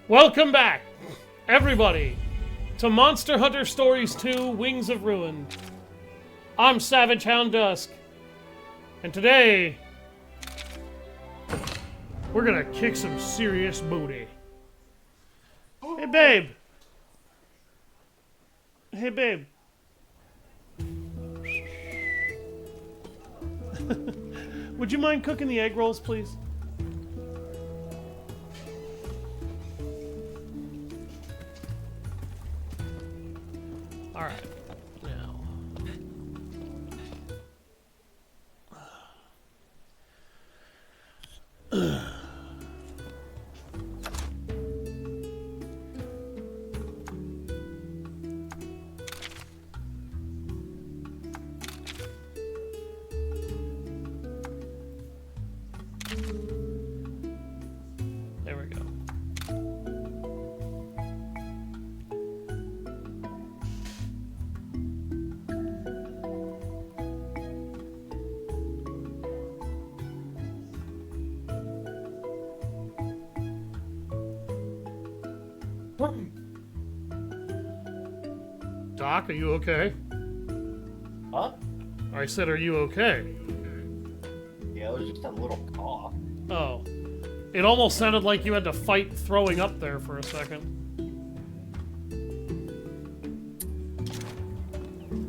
Welcome back, everybody, to Monster Hunter Stories 2: Wings of Ruin. I'm Savage Hound Dusk, and today we're gonna kick some serious booty. Hey, babe. Hey, babe. Would you mind cooking the egg rolls, please? All right. Now. There we go. Doc, are you okay? Huh? I said, are you okay? Yeah, it was just a little cough. Oh. It almost sounded like you had to fight throwing up there for a second.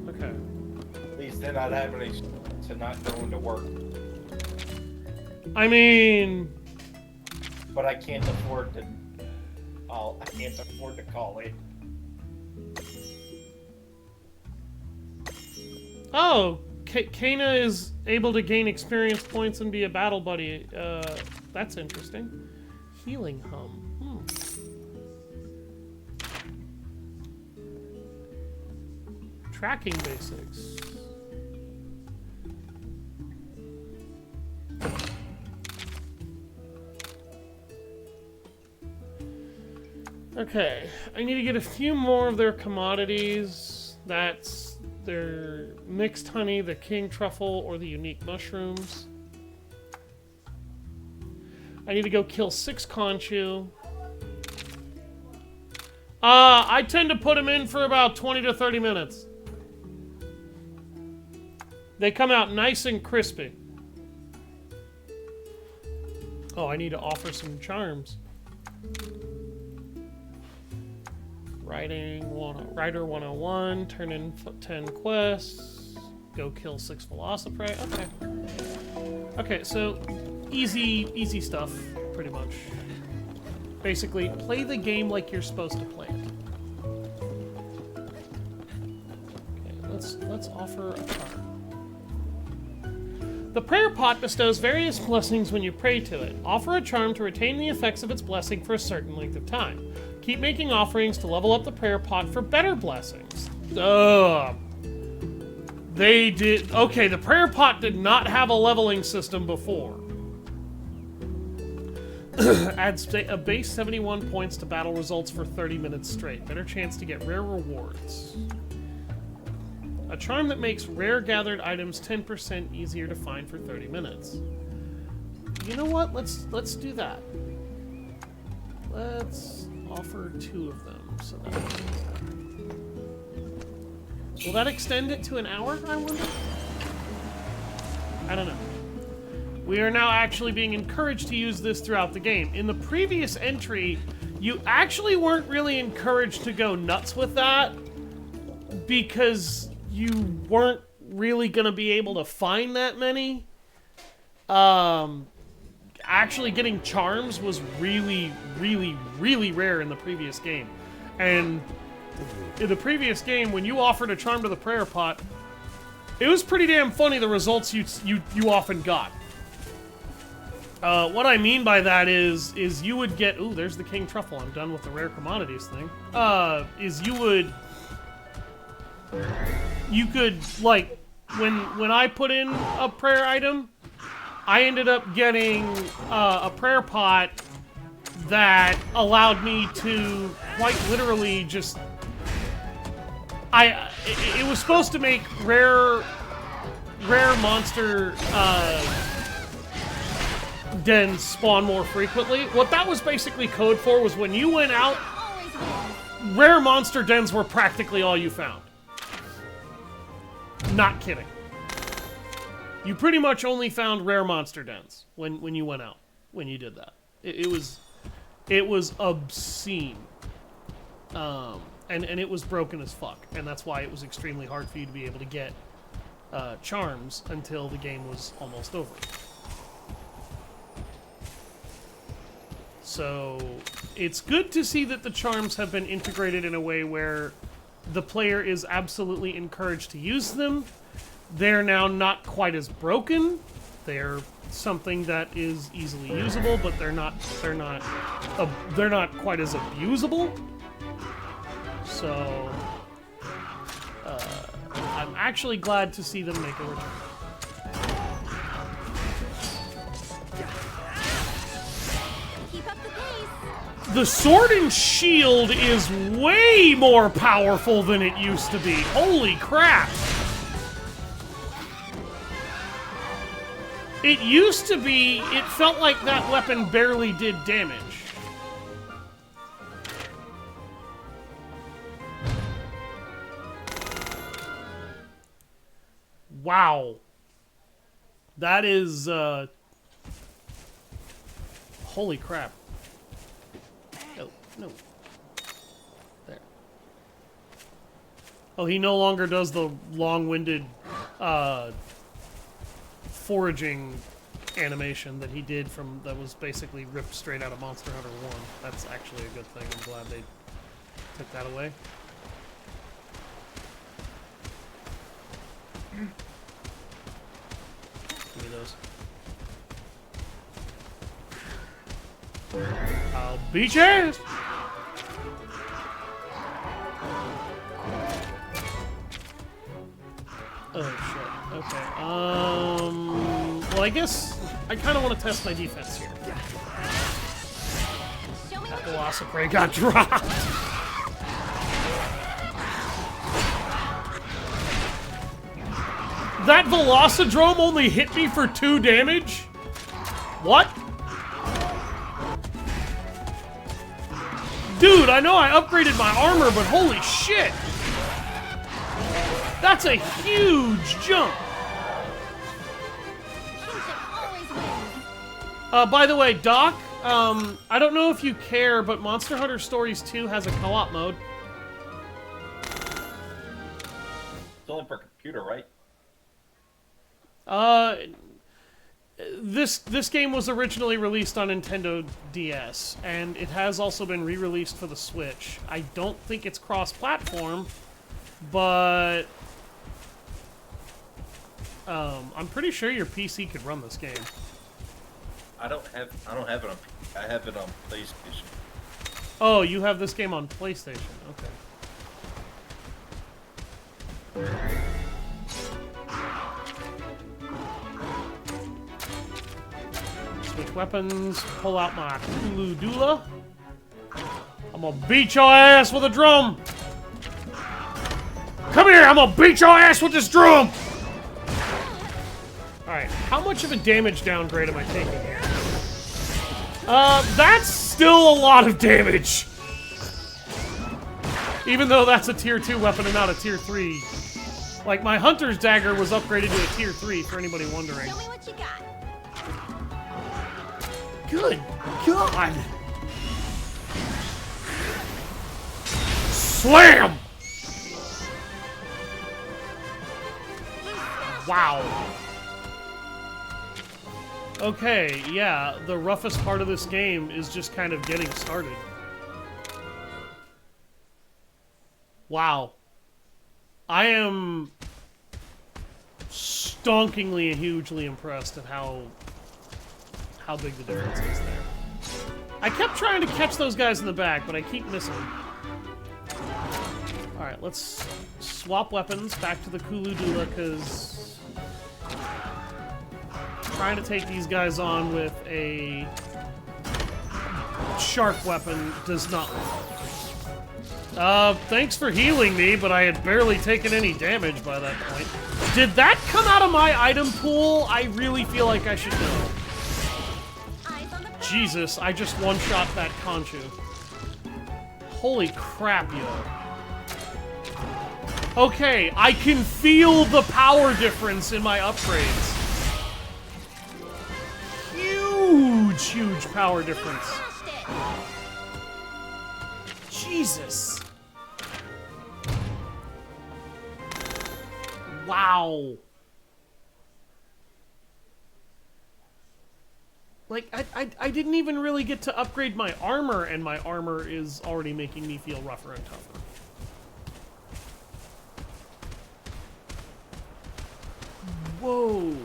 Okay. At least then I'd have any to not going to work. I mean... But I can't afford to... I can't afford to call it. Oh! Kana is able to gain experience points and be a battle buddy. That's interesting. Healing hum. Tracking basics. Okay, I need to get a few more of their commodities. That's their mixed honey, the king truffle, or the unique mushrooms. I need to go kill 6 Conchu. I tend to put them in for about 20 to 30 minutes. They come out nice and crispy. Oh, I need to offer some charms. Rider 101, turn in 10 quests, go kill 6 Velociprey. Okay. Okay, so easy stuff, pretty much. Basically, play the game like you're supposed to play it. Okay, let's offer a charm. The prayer pot bestows various blessings when you pray to it. Offer a charm to retain the effects of its blessing for a certain length of time. Keep making offerings to level up the prayer pot for better blessings. They did... Okay, the prayer pot did not have a leveling system before. Adds a base 71 points to battle results for 30 minutes straight. Better chance to get rare rewards. A charm that makes rare gathered items 10% easier to find for 30 minutes. You know what? Let's do that. Let's offer 2 of them. So that will that extend it to an hour, I wonder? I don't know. We are now actually being encouraged to use this throughout the game. In the previous entry, you actually weren't really encouraged to go nuts with that because you weren't really going to be able to find that many. Actually getting charms was really, really, really rare in the previous game. And in the previous game, when you offered a charm to the prayer pot, it was pretty damn funny the results you often got. What I mean by that is you would get... Ooh, there's the king truffle. I'm done with the rare commodities thing. You could, like, when I put in a prayer item, I ended up getting a prayer pot that allowed me to quite literally just... It was supposed to make rare monster dens spawn more frequently. What that was basically code for was when you went out, rare monster dens were practically all you found. Not kidding. You pretty much only found rare monster dens when you went out, when you did that. It was obscene. And it was broken as fuck, and that's why it was extremely hard for you to be able to get charms until the game was almost over. So it's good to see that the charms have been integrated in a way where the player is absolutely encouraged to use them. They're now not quite as broken. They're something that is easily usable, but they're not quite as abusable. So I'm actually glad to see them make a return. Keep up the pace. The sword and shield is way more powerful than it used to be. Holy crap! It used to be, it felt like that weapon barely did damage. Wow. That is, holy crap. No, no. There. Oh, he no longer does the long-winded, foraging animation that he did that was basically ripped straight out of Monster Hunter 1. That's actually a good thing. I'm glad they took that away. Give me those. I'll beat your ass! Oh shit. Okay. Well, I guess I kind of want to test my defense here. That Velociprey got dropped. That Velocidrome only hit me for 2 damage? What? Dude, I know I upgraded my armor, but holy shit! That's a huge jump! By the way, Doc, I don't know if you care, but Monster Hunter Stories 2 has a co-op mode. It's only for computer, right? This game was originally released on Nintendo DS, and it has also been re-released for the Switch. I don't think it's cross-platform, but I'm pretty sure your PC could run this game. I don't have it on. I have it on PlayStation. Oh, you have this game on PlayStation. Okay. Switch weapons. Pull out my Kulu Dula. I'm gonna beat your ass with a drum. Come here! I'm gonna beat your ass with this drum. All right. How much of a damage downgrade am I taking here? That's still a lot of damage. Even though that's a tier 2 weapon and not a tier 3. Like, my Hunter's Dagger was upgraded to a tier 3, for anybody wondering. Show me what you got. Good God! Slam! Wow. Okay, yeah, the roughest part of this game is just kind of getting started. Wow. I am stonkingly and hugely impressed at how big the difference is there. I kept trying to catch those guys in the back, but I keep missing. Alright, let's swap weapons back to the Kulu Dula, because trying to take these guys on with a sharp weapon does not work. Thanks for healing me, but I had barely taken any damage by that point. Did that come out of my item pool? I really feel like I should know. Jesus, I just one-shot that Conchu. Holy crap, yo. Okay, I can feel the power difference in my upgrades. Huge power difference. Jesus. Wow. Like, I didn't even really get to upgrade my armor, and my armor is already making me feel rougher and tougher. Whoa.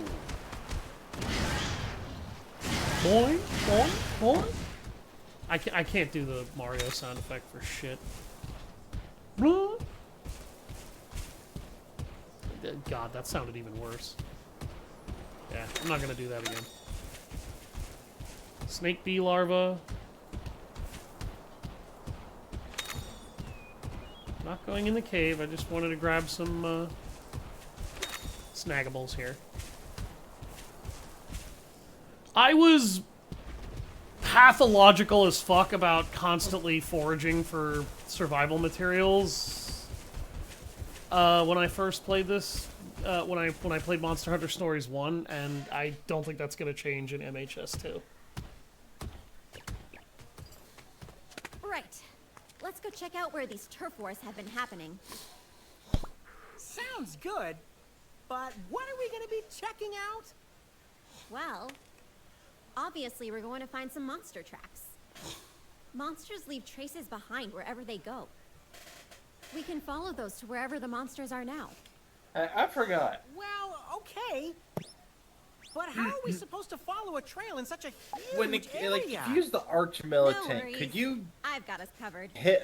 Boing, boing, boing. I can't do the Mario sound effect for shit. God, that sounded even worse. Yeah, I'm not gonna do that again. Snake bee larva. Not going in the cave, I just wanted to grab some snaggables here. I was pathological as fuck about constantly foraging for survival materials when I first played this. When I played Monster Hunter Stories 1, and I don't think that's going to change in MHS 2. Right. Let's go check out where these turf wars have been happening. Sounds good, but what are we going to be checking out? Well, obviously we're going to find some monster tracks. Monsters leave traces behind wherever they go. We can follow those to wherever the monsters are now. I forgot. Well, okay. But how are we supposed to follow a trail in such a huge When area? like, if you use the arch militant, worries. could you I've got us covered. hit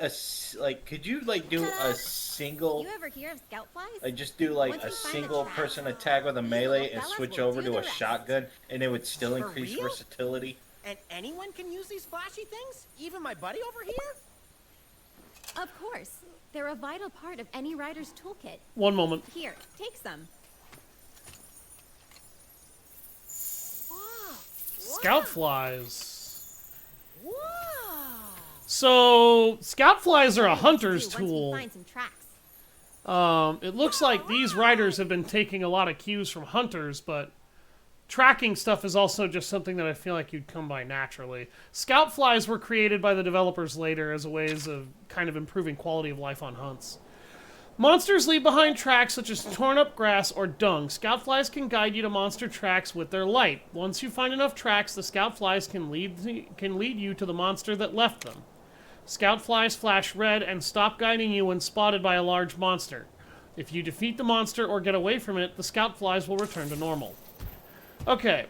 could you like do a single, You ever hear of scout flies? like just do like Once a you find the single trap, person attack with a these melee little and fellas switch will over do to the a rest. shotgun, and it would still For increase real? versatility? And anyone can use these flashy things? Even my buddy over here? Of course. They're a vital part of any rider's toolkit. One moment. Here, take some. Wow. Scout flies. Wow. So, scout flies are a hunter's Once we tool. find some tracks. It looks like these riders have been taking a lot of cues from hunters, but tracking stuff is also just something that I feel like you'd come by naturally. Scout flies were created by the developers later as a ways of kind of improving quality of life on hunts. Monsters leave behind tracks such as torn up grass or dung. Scout flies can guide you to monster tracks with their light. Once you find enough tracks, the scout flies can lead you to the monster that left them. Scout flies flash red and stop guiding you when spotted by a large monster. If you defeat the monster or get away from it, the scout flies will return to normal. Okay.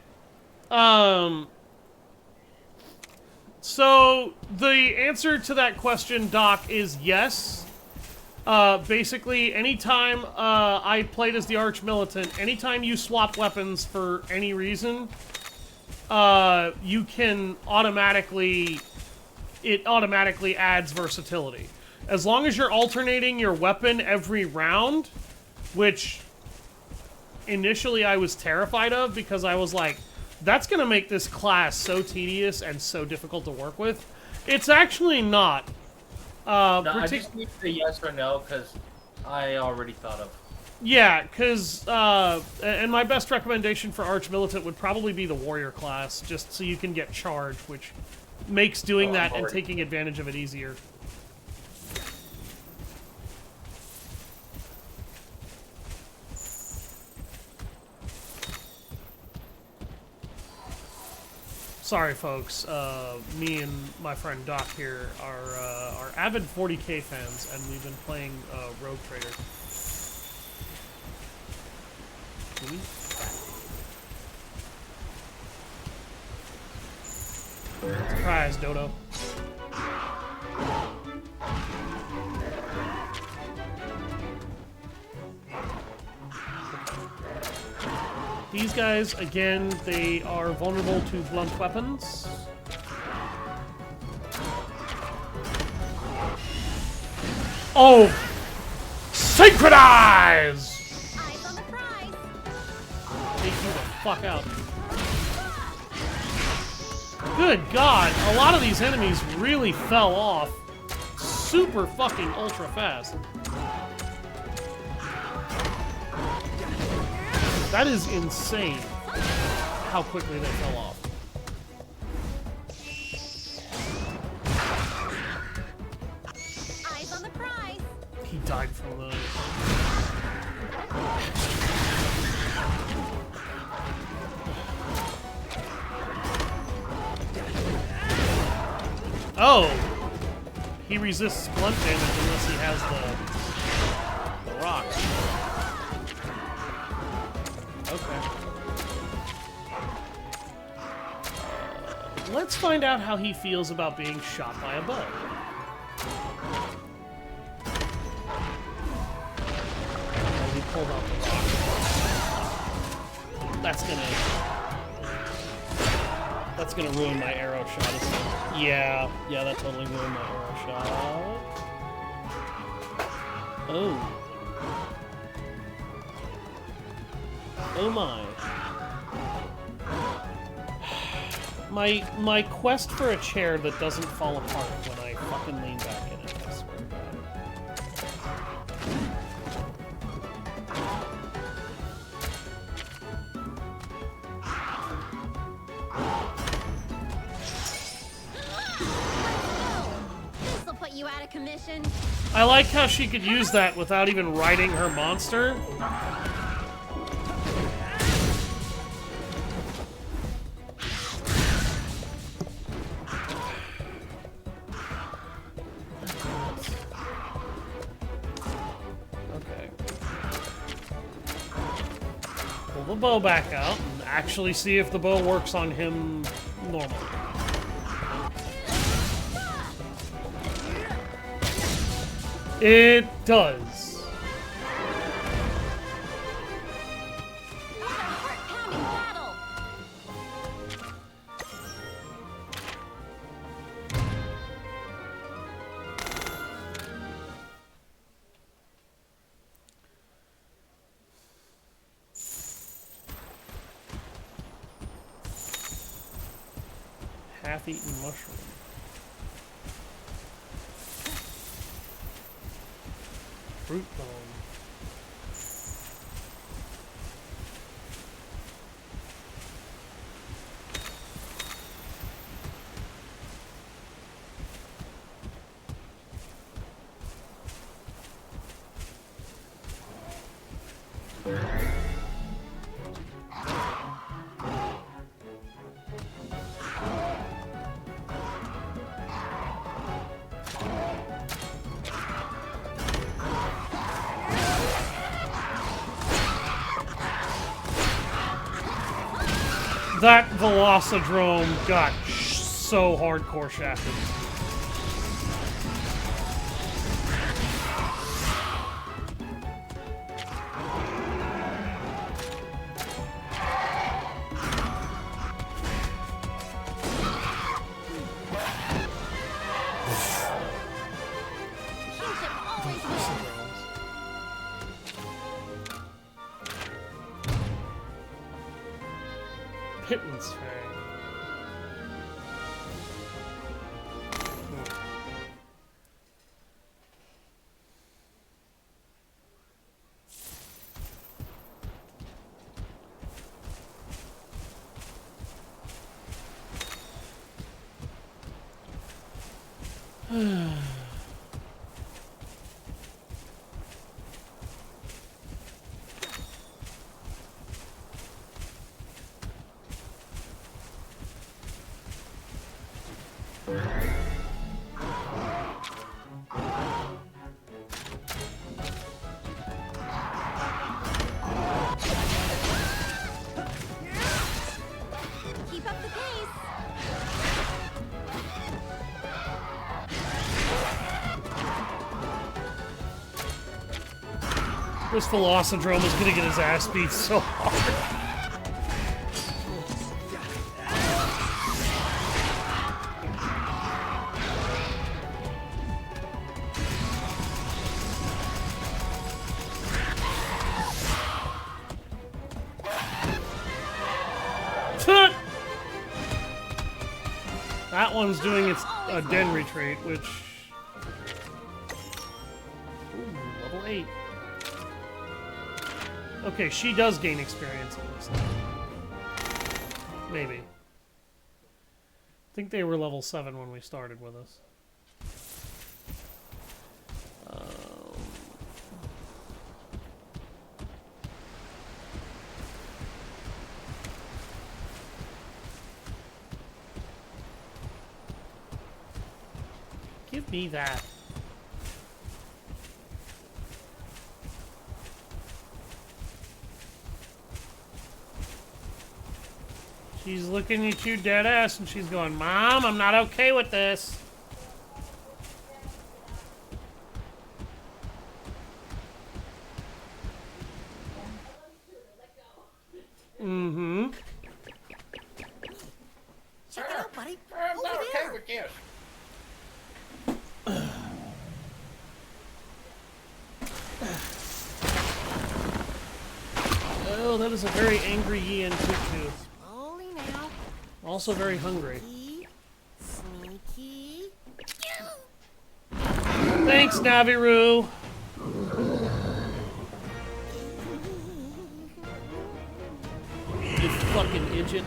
So, the answer to that question, Doc, is yes. Basically, anytime I played as the Arch Militant, anytime you swap weapons for any reason, you can automatically... It automatically adds versatility. As long as you're alternating your weapon every round, which initially I was terrified of because I was like, that's going to make this class so tedious and so difficult to work with. It's actually not. No, I just need the yes or no because I already thought of. Yeah, because, and my best recommendation for Arch Militant would probably be the Warrior class, just so you can get charge, which makes doing that and taking advantage of it easier. Sorry, folks. Me and my friend Doc here are avid 40K fans, and we've been playing Rogue Trader. Surprise, Dodo. These guys, again, they are vulnerable to blunt weapons. Oh! Synchronize! Eyes on the prize. Take you the fuck out. Good God, a lot of these enemies really fell off super fucking ultra fast. That is insane how quickly they fell off. Eyes on the prize. He died from those. Oh! He resists blunt damage unless he has the rock. Okay. Let's find out how he feels about being shot by a bow. Oh, he pulled out the rock. That's gonna ruin my arrow shot, isn't it? Yeah, that totally ruined my arrow shot. Oh. Oh my. My quest for a chair that doesn't fall apart when I fucking lean back in it, I swear to God. This'll put you out of commission. I like how she could use that without even riding her monster. Okay. Pull the bow back out and actually see if the bow works on him normally. It does. What a heart-pounding battle. Half-eaten mushroom. Fruit bone. That Velocidrome got so hardcore shafted. Kingship always wins. Pittman's Fang. Keep up the pace. This Velocidrome is gonna get his ass beat so hard. That one's doing its den retreat, which... Ooh, level 8. Okay, she does gain experience, it looks like. Maybe. I think they were level 7 when we started with us. Give me that. She's looking at you dead ass and she's going, Mom, I'm not okay with this. Mm-hmm. Check it out, buddy. I'm not Over okay there. with this. Oh, that is a very angry Yin Tutu. Slowly now. Also very hungry. Sneaky. Thanks, Naviru. You fucking idiot.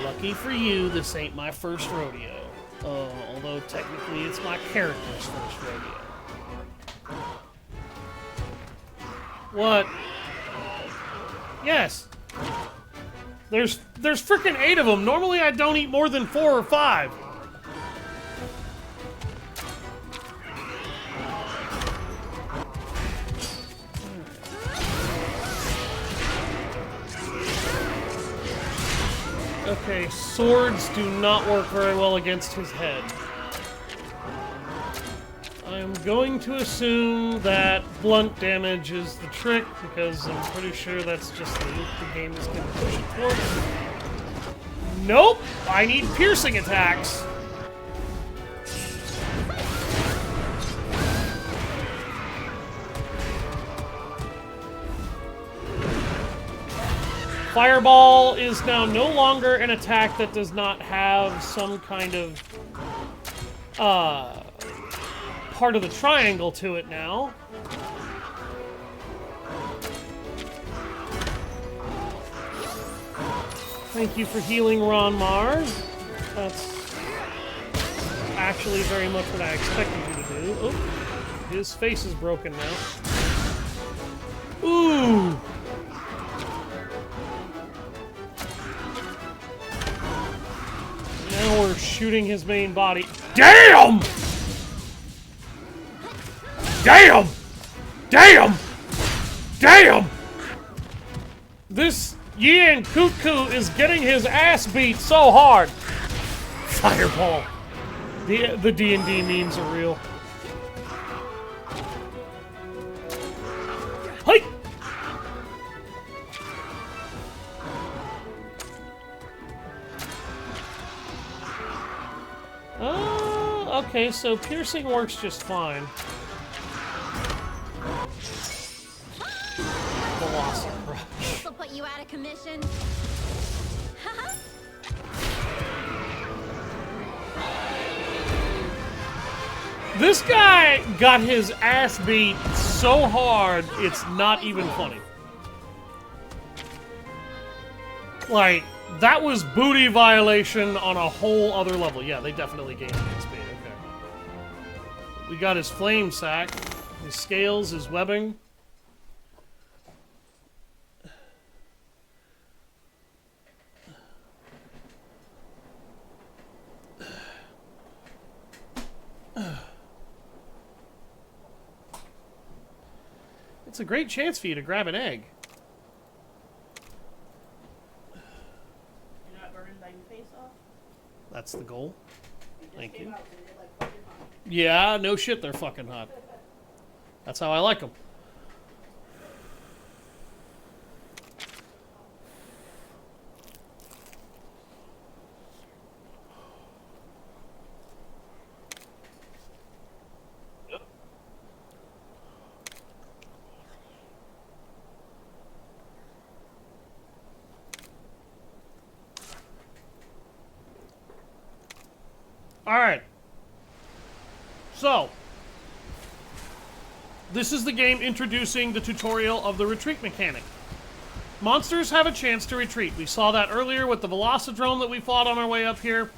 Lucky for you, this ain't my first rodeo. Although technically it's my character's first rodeo. What? Yes. There's freaking 8 of them. Normally I don't eat more than 4 or 5. Okay, swords do not work very well against his head. I'm going to assume that blunt damage is the trick, because I'm pretty sure that's just the loop the game is going to push it towards. Nope! I need piercing attacks! Fireball is now no longer an attack that does not have some kind of part of the triangle to it now. Thank you for healing Ron Mars. That's actually very much what I expected you to do. Oh, his face is broken now. Ooh! Now we're shooting his main body. Damn! Damn! Damn! Damn! This Yin Cuckoo is getting his ass beat so hard. Fireball. The D&D memes are real. Hey! Okay, so piercing works just fine. Velocity Crush. This'll put you out of commission. This guy got his ass beat so hard, it's not even funny. Like, that was booty violation on a whole other level. Yeah, they definitely gained XP. Okay. We got his flame sack, his scales, his webbing. It's a great chance for you to grab an egg. You're not burning by your face off? That's the goal. Thank you. Came out today like fucking hot. Yeah, no shit, they're fucking hot. That's how I like them. Alright. So, this is the game introducing the tutorial of the retreat mechanic. Monsters have a chance to retreat. We saw that earlier with the Velocidrome that we fought on our way up here.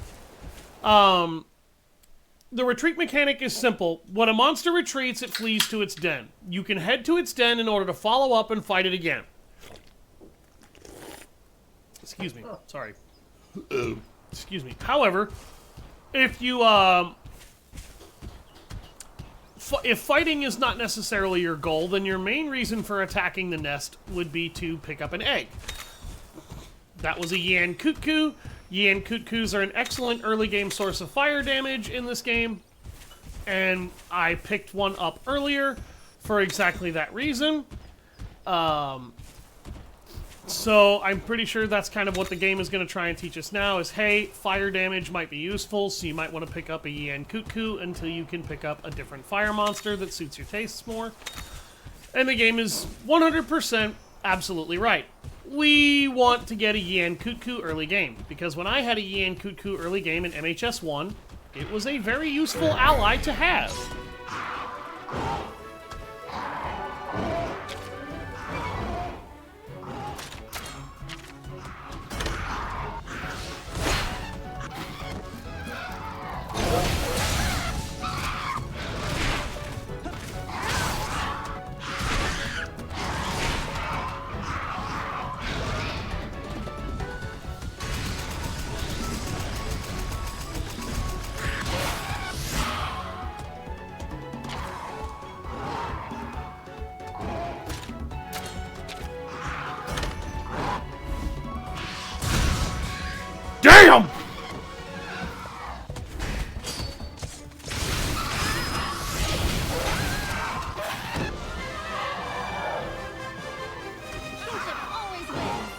The retreat mechanic is simple. When a monster retreats, it flees to its den. You can head to its den in order to follow up and fight it again. Excuse me. Sorry. Excuse me. However, if you, if fighting is not necessarily your goal, then your main reason for attacking the nest would be to pick up an egg. That was a Yian Kut-Ku. Yian Kut-Kus are an excellent early game source of fire damage in this game, and I picked one up earlier for exactly that reason. So I'm pretty sure that's kind of what the game is going to try and teach us now is, hey, fire damage might be useful, so you might want to pick up a Yian Kut-Ku until you can pick up a different fire monster that suits your tastes more. And the game is 100% absolutely right. We want to get a Yian Kut-Ku early game, because when I had a Yian Kut-Ku early game in MHS1, it was a very useful ally to have. Damn! Kinship always wins.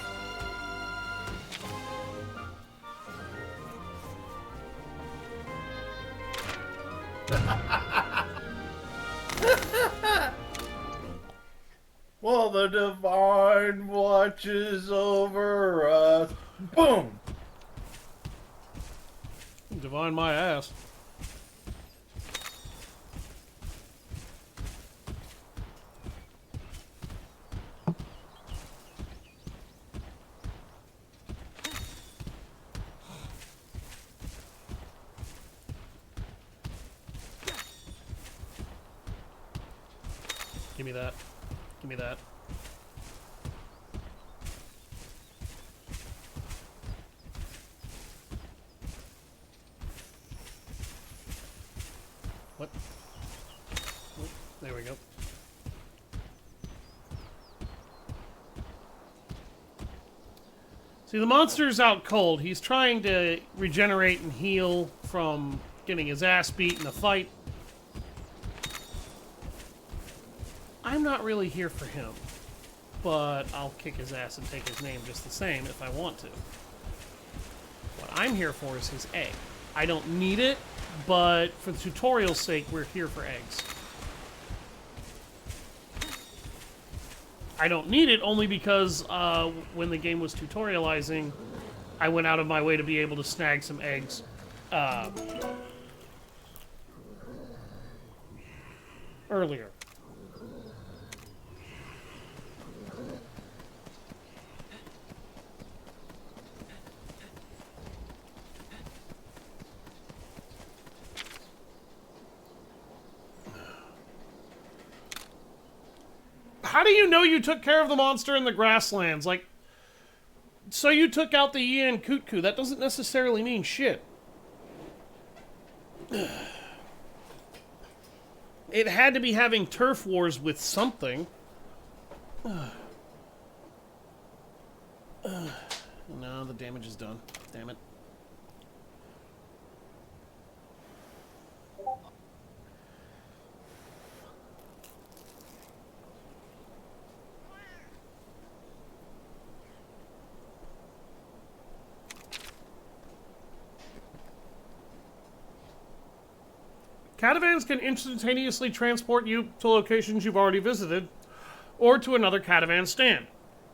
Well, the divine watches over us. Boom! Divine my ass. Give me that. Give me that. What? Oh, there we go. See, the monster's out cold. He's trying to regenerate and heal from getting his ass beat in a fight. I'm not really here for him, but I'll kick his ass and take his name just the same if I want to. What I'm here for is his egg. I don't need it, but for the tutorial's sake, we're here for eggs. I don't need it only because when the game was tutorializing, I went out of my way to be able to snag some eggs. Earlier. How do you know you took care of the monster in the grasslands? Like, so you took out the Yian Kut-Ku. That doesn't necessarily mean shit. It had to be having turf wars with something. No, the damage is done. Damn it. Caravans can instantaneously transport you to locations you've already visited, or to another caravan stand.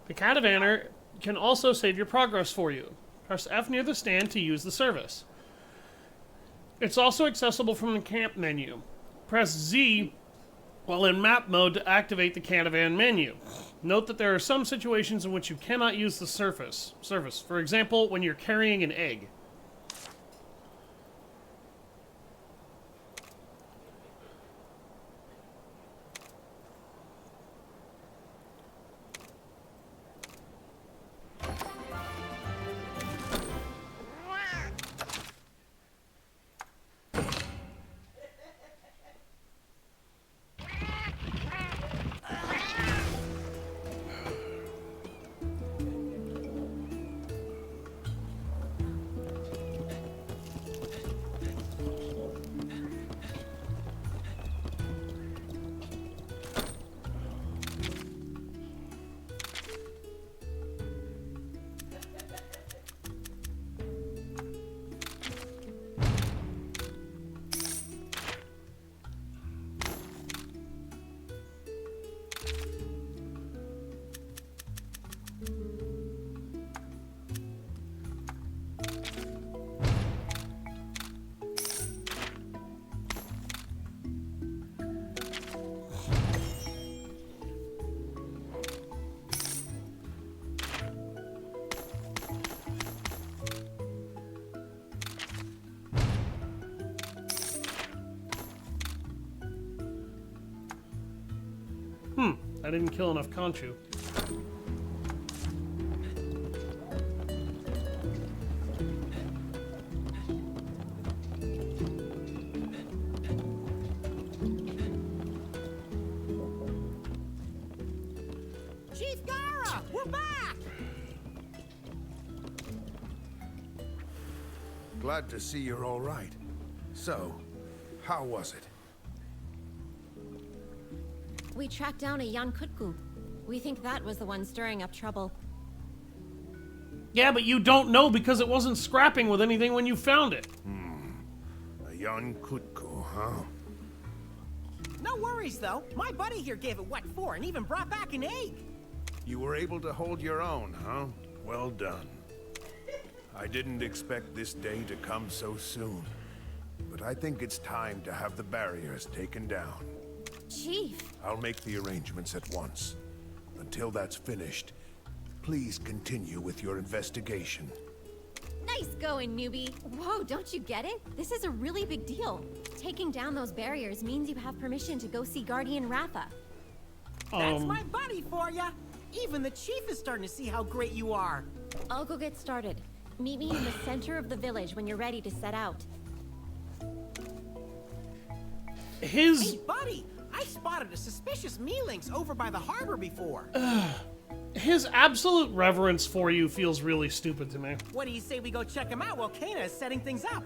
The caravaner can also save your progress for you. Press F near the stand to use the service. It's also accessible from the camp menu. Press Z while in map mode to activate the caravan menu. Note that there are some situations in which you cannot use the surface. For example, when you're carrying an egg. I didn't kill enough Conchu. Chief Gara, we're back! Glad to see you're all right. So, how was it? We tracked down a Jan Kutku. We think that was the one stirring up trouble. Yeah, but you don't know because it wasn't scrapping with anything when you found it. A Jan Kutku, huh? No worries, though. My buddy here gave it what for and even brought back an egg. You were able to hold your own, huh? Well done. I didn't expect this day to come so soon. But I think it's time to have the barriers taken down. Chief! I'll make the arrangements at once. Until that's finished, please continue with your investigation. Nice going, newbie. Whoa, don't you get it? This is a really big deal. Taking down those barriers means you have permission to go see Guardian Ratha. That's my buddy for ya. Even the chief is starting to see how great you are. I'll go get started. Meet me in the center of the village when you're ready to set out. His Hey, buddy! I spotted a suspicious Mealinx over by the harbor before. his absolute reverence for you feels really stupid to me. What do you say we go check him out while Kana is setting things up?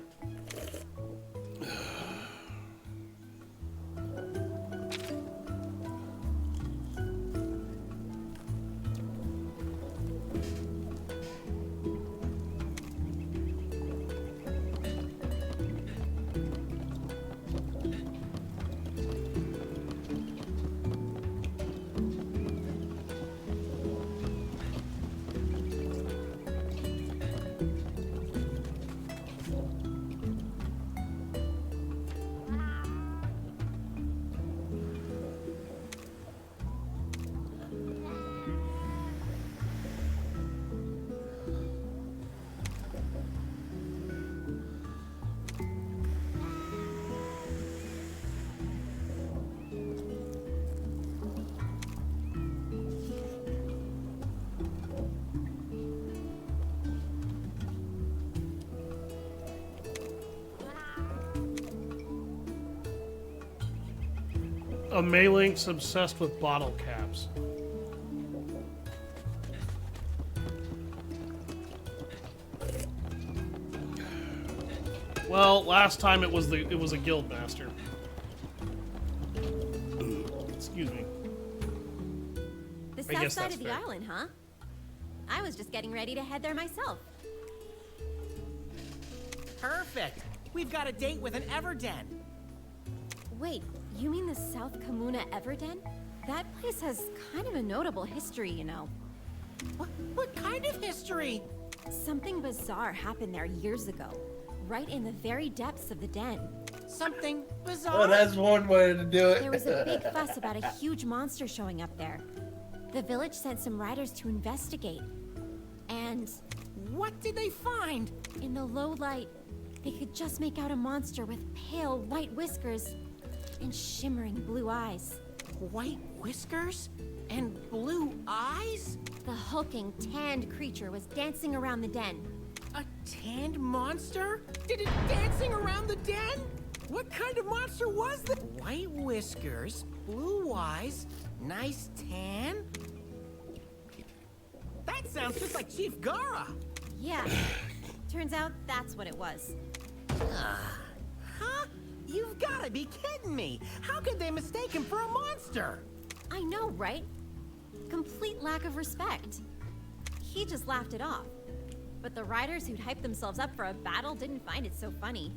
A Mealinx obsessed with bottle caps. Well, last time it was a guild master. Excuse me. The I south guess side that's of the fair. island, huh? I was just getting ready to head there myself. Perfect. We've got a date with an Everden. Wait, you mean the South Kamuna Everden? That place has kind of a notable history, you know. What kind of history? Something bizarre happened there years ago. right in the very depths of the den. Something Oh, bizarre. that's one way to do it. There was a big fuss about a huge monster showing up there. The village sent some riders to investigate. And What did they find? in the low light, they could just make out a monster with pale white whiskers and shimmering blue eyes. White whiskers and blue eyes? The hulking, tanned creature was dancing around the den. A tanned monster? Did it dancing around the den? What kind of monster was that? White whiskers, blue eyes, nice tan? That sounds just like Chief Gara. Yeah, turns out that's what it was. Huh? You've gotta be kidding me. How could they mistake him for a monster? I know, right? Complete lack of respect. He just laughed it off. But the riders who'd hyped themselves up for a battle didn't find it so funny.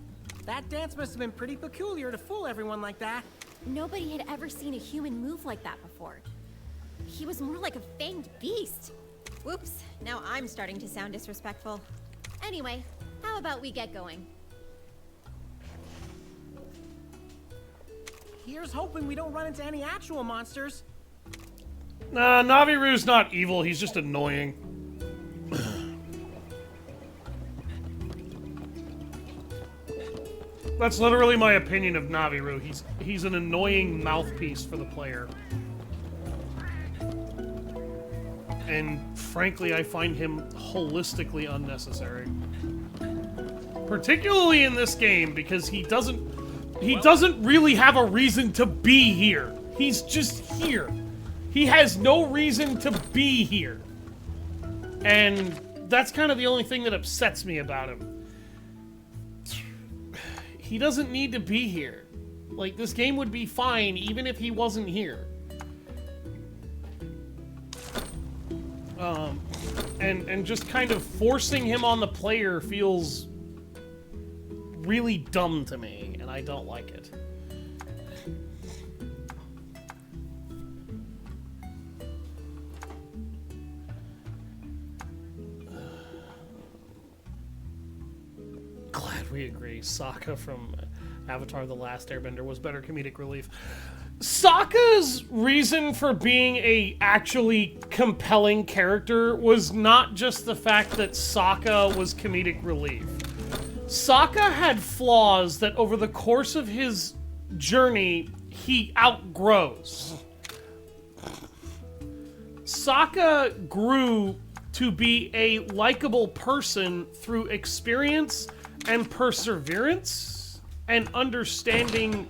That dance must have been pretty peculiar to fool everyone like that. Nobody had ever seen a human move like that before. He was more like a fanged beast. Whoops, now I'm starting to sound disrespectful. Anyway, how about we get going? Here's hoping we don't run into any actual monsters. Nah, Naviru's not evil, he's just annoying. That's literally my opinion of Naviru. He's an annoying mouthpiece for the player. And frankly, I find him holistically unnecessary. Particularly in this game, because he doesn't really have a reason to be here. He's just here. He has no reason to be here. And that's kind of the only thing that upsets me about him. He doesn't need to be here. Like, this game would be fine even if he wasn't here. And just kind of forcing him on the player feels really dumb to me, and I don't like it. Glad we agree. Sokka from Avatar: The Last Airbender was better comedic relief. Sokka's reason for being a actually compelling character was not just the fact that Sokka was comedic relief. Sokka had flaws that over the course of his journey, he outgrows. Sokka grew to be a likable person through experience and perseverance and understanding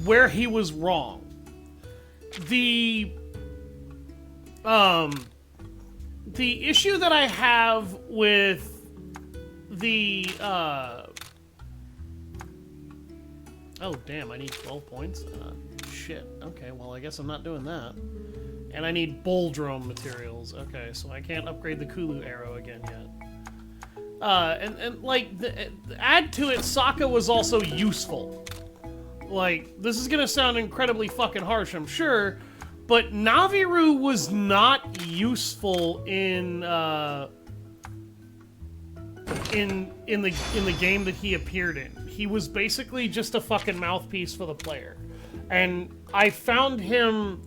where he was wrong. The issue that I have with the oh damn, I need 12 points. Shit. Okay, well I guess I'm not doing that. And I need Boldrome materials. Okay, so I can't upgrade the Kulu arrow again yet. And like, add to it, Sokka was also useful. Like, this is gonna sound incredibly fucking harsh, I'm sure, but Naviru was not useful in the game that he appeared in. He was basically just a fucking mouthpiece for the player. And I found him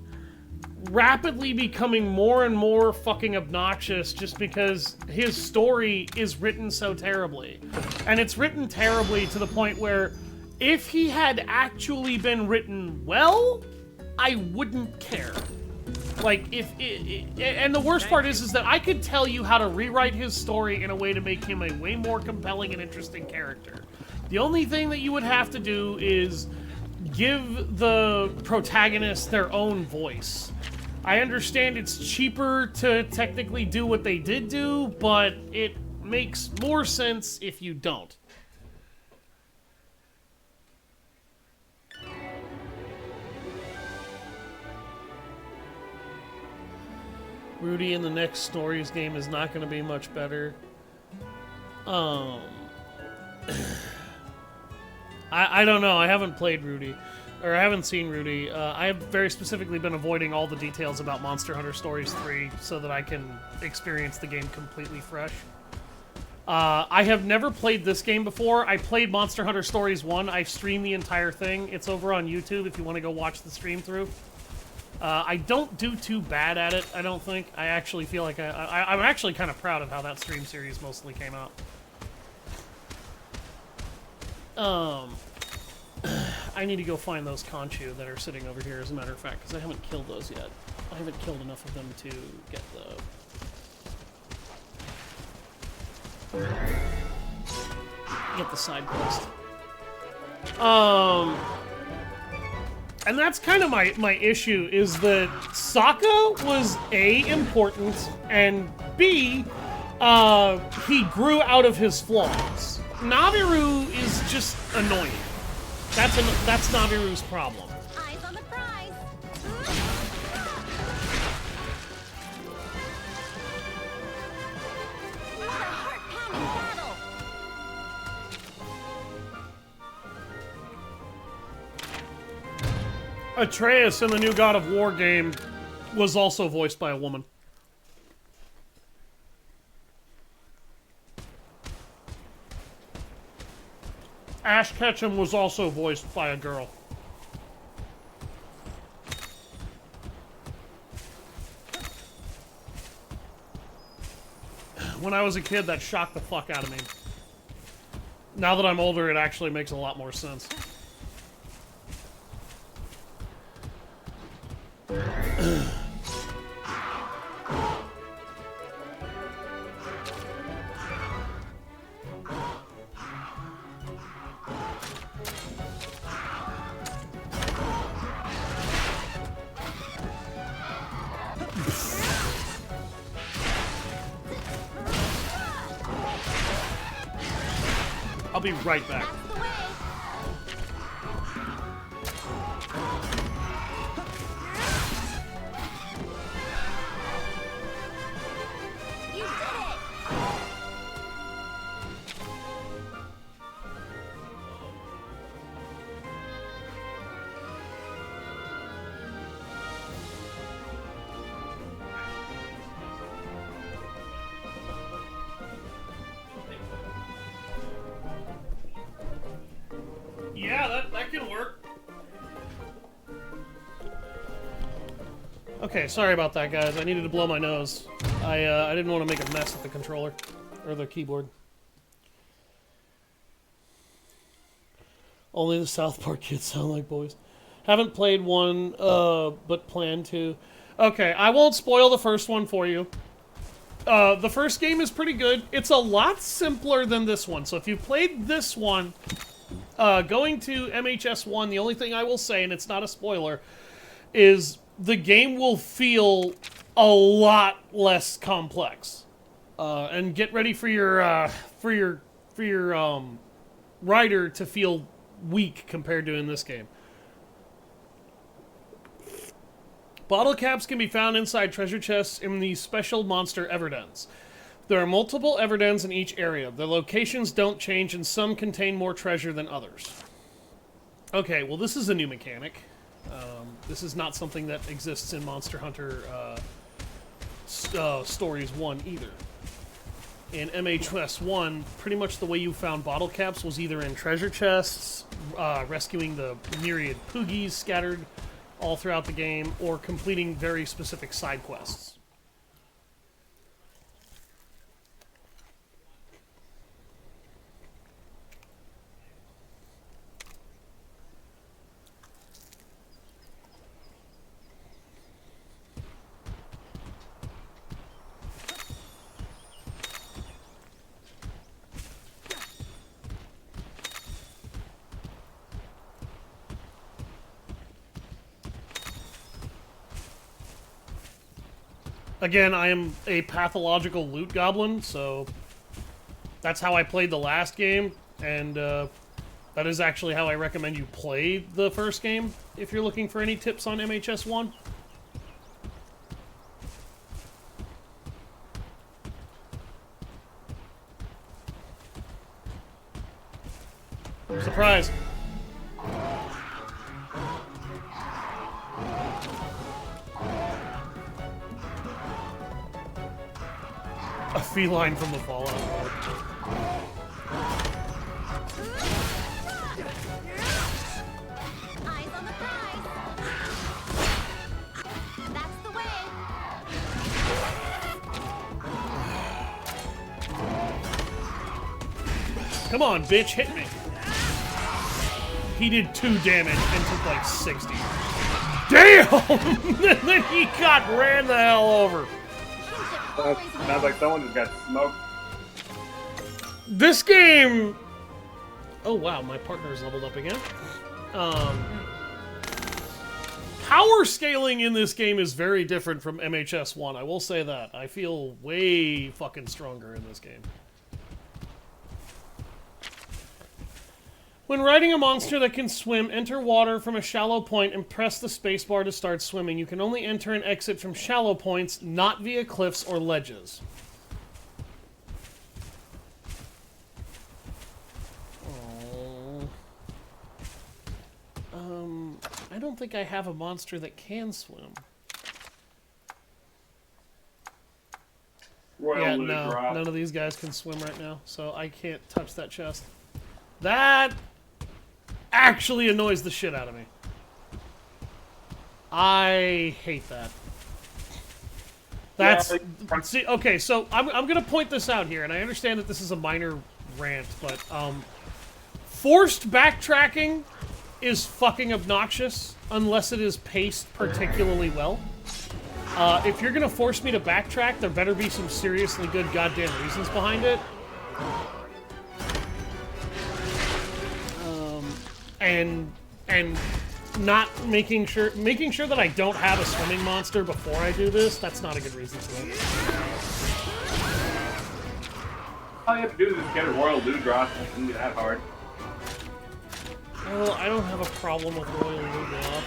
rapidly becoming more and more fucking obnoxious just because his story is written so terribly. And it's written terribly to the point where if he had actually been written well, I wouldn't care. Like, and the worst part is that I could tell you how to rewrite his story in a way to make him a way more compelling and interesting character. The only thing that you would have to do is give the protagonist their own voice. I understand it's cheaper to technically do what they did do, but it makes more sense if you don't. Rudy in the next Stories game is not going to be much better. I don't know. I haven't played Rudy. Or I haven't seen Rudy. I have very specifically been avoiding all the details about Monster Hunter Stories 3 so that I can experience the game completely fresh. I have never played this game before. I played Monster Hunter Stories 1. I've streamed the entire thing. It's over on YouTube if you want to go watch the stream through. I don't do too bad at it, I don't think. I actually feel like I'm actually kind of proud of how that stream series mostly came out. I need to go find those Conchu that are sitting over here, as a matter of fact, because I haven't killed those yet. I haven't killed enough of them to get the side quest. And that's kind of my issue, is that Sokka was A, important, and B, he grew out of his flaws. Naviru is just annoying. That's Naviru's problem. Eyes on the prize. What a heart-pounding battle. Atreus in the new God of War game was also voiced by a woman. Ash Ketchum was also voiced by a girl. When I was a kid, that shocked the fuck out of me. Now that I'm older, it actually makes a lot more sense. I'll be right back. That's the way. You did it! Yeah, that can work. Okay, sorry about that, guys. I needed to blow my nose. I didn't want to make a mess with the controller or the keyboard. Only the South Park kids sound like boys. Haven't played one, but plan to. Okay, I won't spoil the first one for you. The first game is pretty good. It's a lot simpler than this one. So if you played this one, going to MHS1, the only thing I will say, and it's not a spoiler, is the game will feel a lot less complex. And get ready for your rider to feel weak compared to in this game. Bottle caps can be found inside treasure chests in the special monster Everdens. There are multiple Everdens in each area. The locations don't change, and some contain more treasure than others. Okay, well, this is a new mechanic. This is not something that exists in Monster Hunter Stories 1 either. In MHS1, pretty much the way you found bottle caps was either in treasure chests, rescuing the myriad Poogies scattered all throughout the game, or completing very specific side quests. Again, I am a pathological loot goblin, so that's how I played the last game, and that is actually how I recommend you play the first game if you're looking for any tips on MHS1. Surprise! A feline from the Fallout world. Eyes on the prize. That's the way. Come on, bitch, hit me. He did 2 damage and took like 60. Damn! And then he got ran the hell over. Kinship always wins. Sounds like someone just got smoked. This game... Oh wow, my partner's leveled up again. Power scaling in this game is very different from MHS1. I will say that. I feel way fucking stronger in this game. When riding a monster that can swim, enter water from a shallow point and press the spacebar to start swimming. You can only enter and exit from shallow points, not via cliffs or ledges. I don't think I have a monster that can swim. Royal Yeah, Loot no, drop. none of these guys can swim right now, so I can't touch that chest. That actually annoys the shit out of me. I hate that. That's see. Okay, so I'm gonna point this out here, and I understand that this is a minor rant, but forced backtracking is fucking obnoxious unless it is paced particularly well. If you're gonna force me to backtrack, there better be some seriously good goddamn reasons behind it. And not making sure that I don't have a swimming monster before I do this, that's not a good reason to do it. All you have to do is just get a Royal Loot drop. It shouldn't be that hard. Well, I don't have a problem with Royal Loot drop.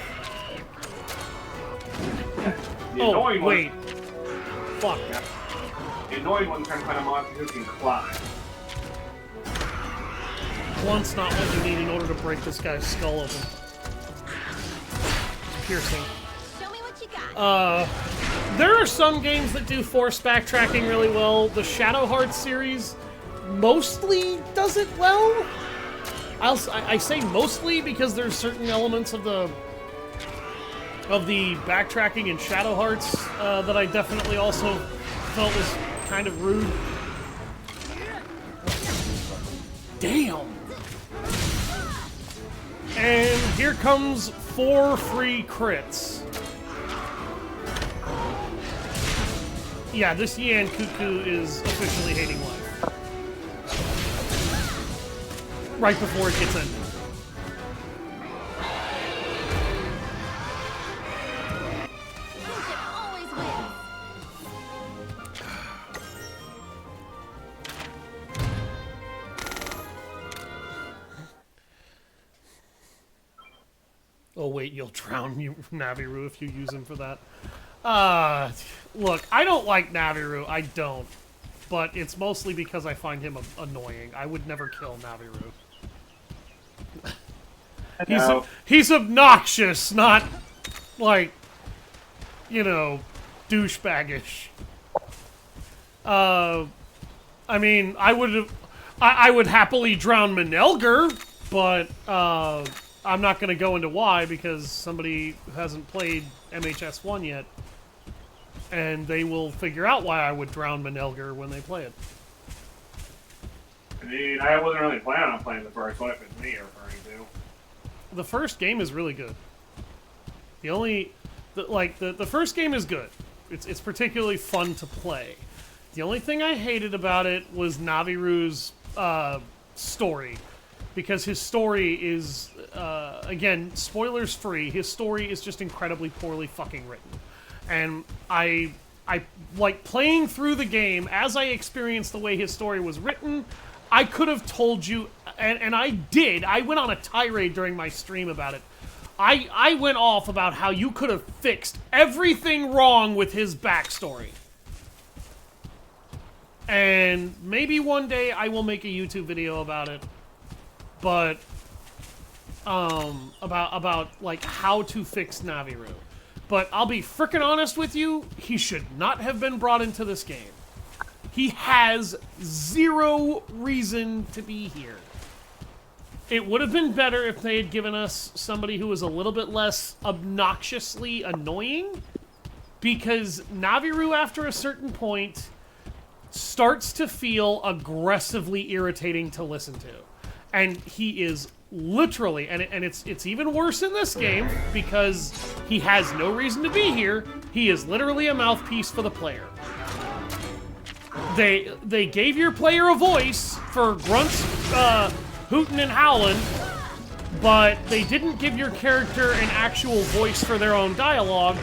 The Oh, annoying wait. Fuck. The annoying one's trying to find a monster who can climb. One's not what you need in order to break this guy's skull open. It's piercing. Show me what you got. There are some games that do force backtracking really well. The Shadow Hearts series mostly does it well. I say mostly because there's certain elements of the backtracking in Shadow Hearts that I definitely also felt was kind of rude. Damn. And here comes 4 free crits. Yeah, this Yan Cuckoo is officially hating life. Right before it gets ended. Kinship always wins. Oh wait, you'll drown you, Naviru, if you use him for that. Look, I don't like Naviru, I don't. But it's mostly because I find him annoying. I would never kill Naviru. He's obnoxious, not, like, you know, douchebaggish. I mean, I would happily drown Menelger, but, I'm not gonna go into why, because somebody hasn't played MHS1 yet. And they will figure out why I would drown Menelger when they play it. I mean, I wasn't really planning on playing the first one if it's me you're referring to. The first game is really good. The first game is good. It's particularly fun to play. The only thing I hated about it was Naviru's story. Because his story is, again, spoilers free, his story is just incredibly poorly fucking written. And I like playing through the game, as I experienced the way his story was written, I could have told you, and I did, I went on a tirade during my stream about it. I went off about how you could have fixed everything wrong with his backstory. And maybe one day I will make a YouTube video about it. But, about like, how to fix Naviru. But I'll be frickin' honest with you, he should not have been brought into this game. He has zero reason to be here. It would have been better if they had given us somebody who was a little bit less obnoxiously annoying, because Naviru, after a certain point, starts to feel aggressively irritating to listen to. And he is literally, and it's even worse in this game, because he has no reason to be here. He is literally a mouthpiece for the player. They gave your player a voice for grunts, hooting and howling, but they didn't give your character an actual voice for their own dialogue.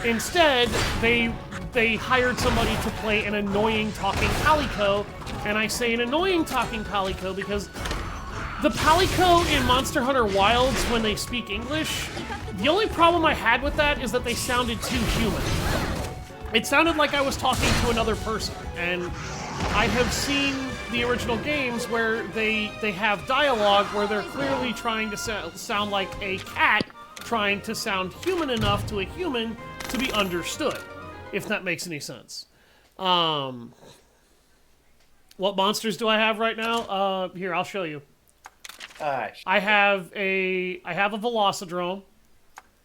Instead, they hired somebody to play an annoying talking Palico, and I say an annoying talking Palico because the Palico in Monster Hunter Wilds, when they speak English, the only problem I had with that is that they sounded too human. It sounded like I was talking to another person, and I have seen the original games where they have dialogue where they're clearly trying to sound like a cat trying to sound human enough to a human to be understood, if that makes any sense. What monsters do I have right now? Here, I'll show you. I have a Velocidrome.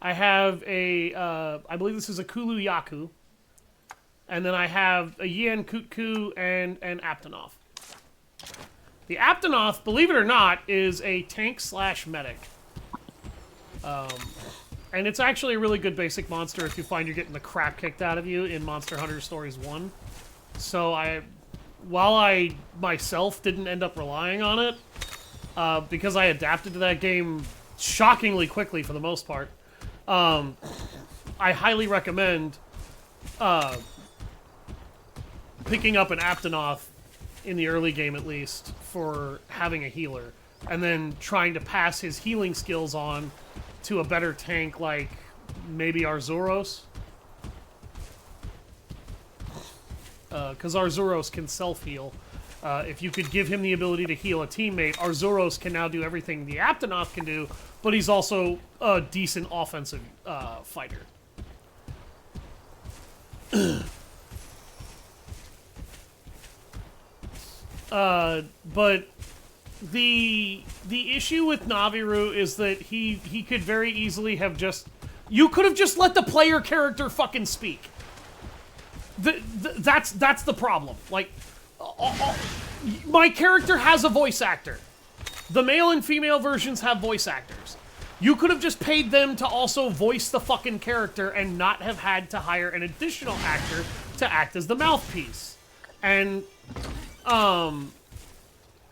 I have a, I believe this is a Kulu Yaku. And then I have a Yian Kutku and an Aptonoth. The Aptonoth, believe it or not, is a tank/medic. And it's actually a really good basic monster if you find you're getting the crap kicked out of you in Monster Hunter Stories 1. So while I myself didn't end up relying on it, because I adapted to that game shockingly quickly for the most part, I highly recommend picking up an Aptonoth in the early game at least for having a healer, and then trying to pass his healing skills on to a better tank like maybe Arzuros. Because Arzuros can self-heal. If you could give him the ability to heal a teammate, Arzuros can now do everything the Aptonoth can do, but he's also a decent offensive fighter. But the issue with Naviru is that he could very easily have just... You could have just let the player character fucking speak. That's the problem. Like, my character has a voice actor. The male and female versions have voice actors. You could have just paid them to also voice the fucking character and not have had to hire an additional actor to act as the mouthpiece. And,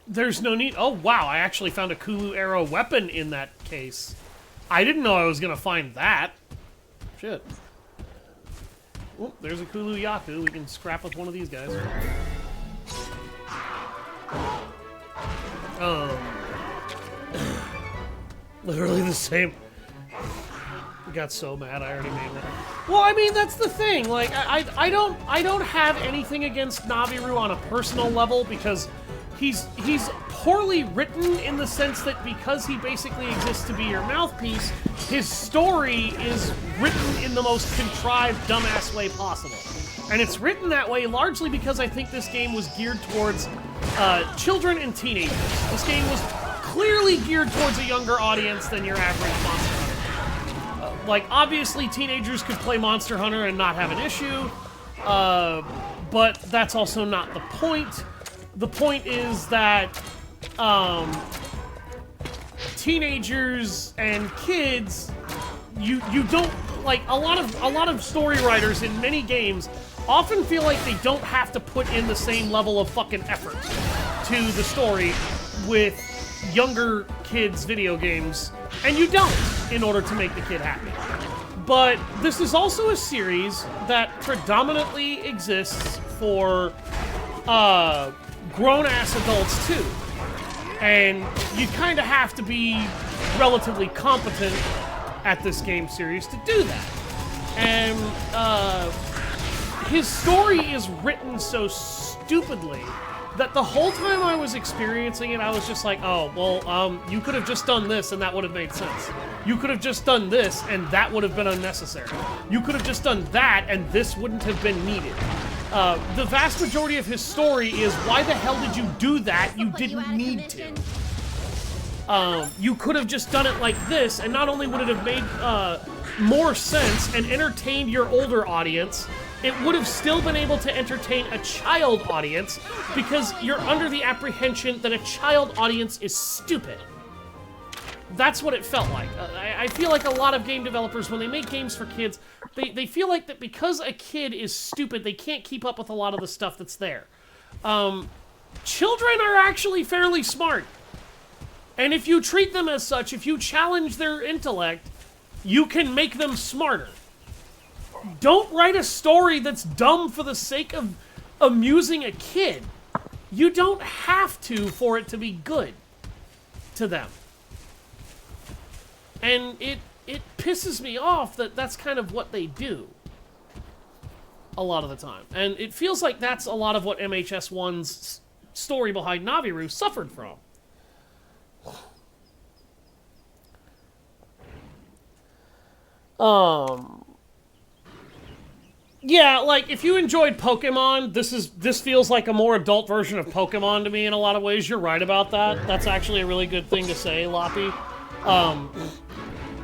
there's no need... Oh, wow, I actually found a Kulu Arrow weapon in that case. I didn't know I was gonna find that. Shit. Oh, there's a Kulu Yaku. We can scrap with one of these guys. Literally the same. I got so mad I already made one. Well, I mean, that's the thing. Like, I don't have anything against Naviru on a personal level because he's poorly written in the sense that because he basically exists to be your mouthpiece, his story is written in the most contrived, dumbass way possible. And it's written that way largely because I think this game was geared towards children and teenagers. This game was clearly geared towards a younger audience than your average Monster Hunter. Like, obviously, teenagers could play Monster Hunter and not have an issue, but that's also not the point. The point is that teenagers and kids, you don't, like, a lot of story writers in many games often feel like they don't have to put in the same level of fucking effort to the story with younger kids' video games, and you don't in order to make the kid happy. But this is also a series that predominantly exists for grown-ass adults too. And you kind of have to be relatively competent at this game series to do that. And his story is written so stupidly that the whole time I was experiencing it, I was just like, oh, well, you could have just done this and that would have made sense. You could have just done this and that would have been unnecessary. You could have just done that and this wouldn't have been needed. The vast majority of his story is, why the hell did you do that? You Put you out didn't of need to. commission. You could have just done it like this, and not only would it have made more sense and entertained your older audience, it would have still been able to entertain a child audience, because you're under the apprehension that a child audience is stupid. That's what it felt like. I feel like a lot of game developers, when they make games for kids, they feel like that because a kid is stupid, they can't keep up with a lot of the stuff that's there. Children are actually fairly smart. And if you treat them as such, if you challenge their intellect, you can make them smarter. Don't write a story that's dumb for the sake of amusing a kid. You don't have to for it to be good to them. And it pisses me off that that's kind of what they do a lot of the time. And it feels like that's a lot of what MHS1's story behind Naviru suffered from. Yeah, like, if you enjoyed Pokemon, this feels like a more adult version of Pokemon to me in a lot of ways. You're right about that. That's actually a really good thing to say, Loppy.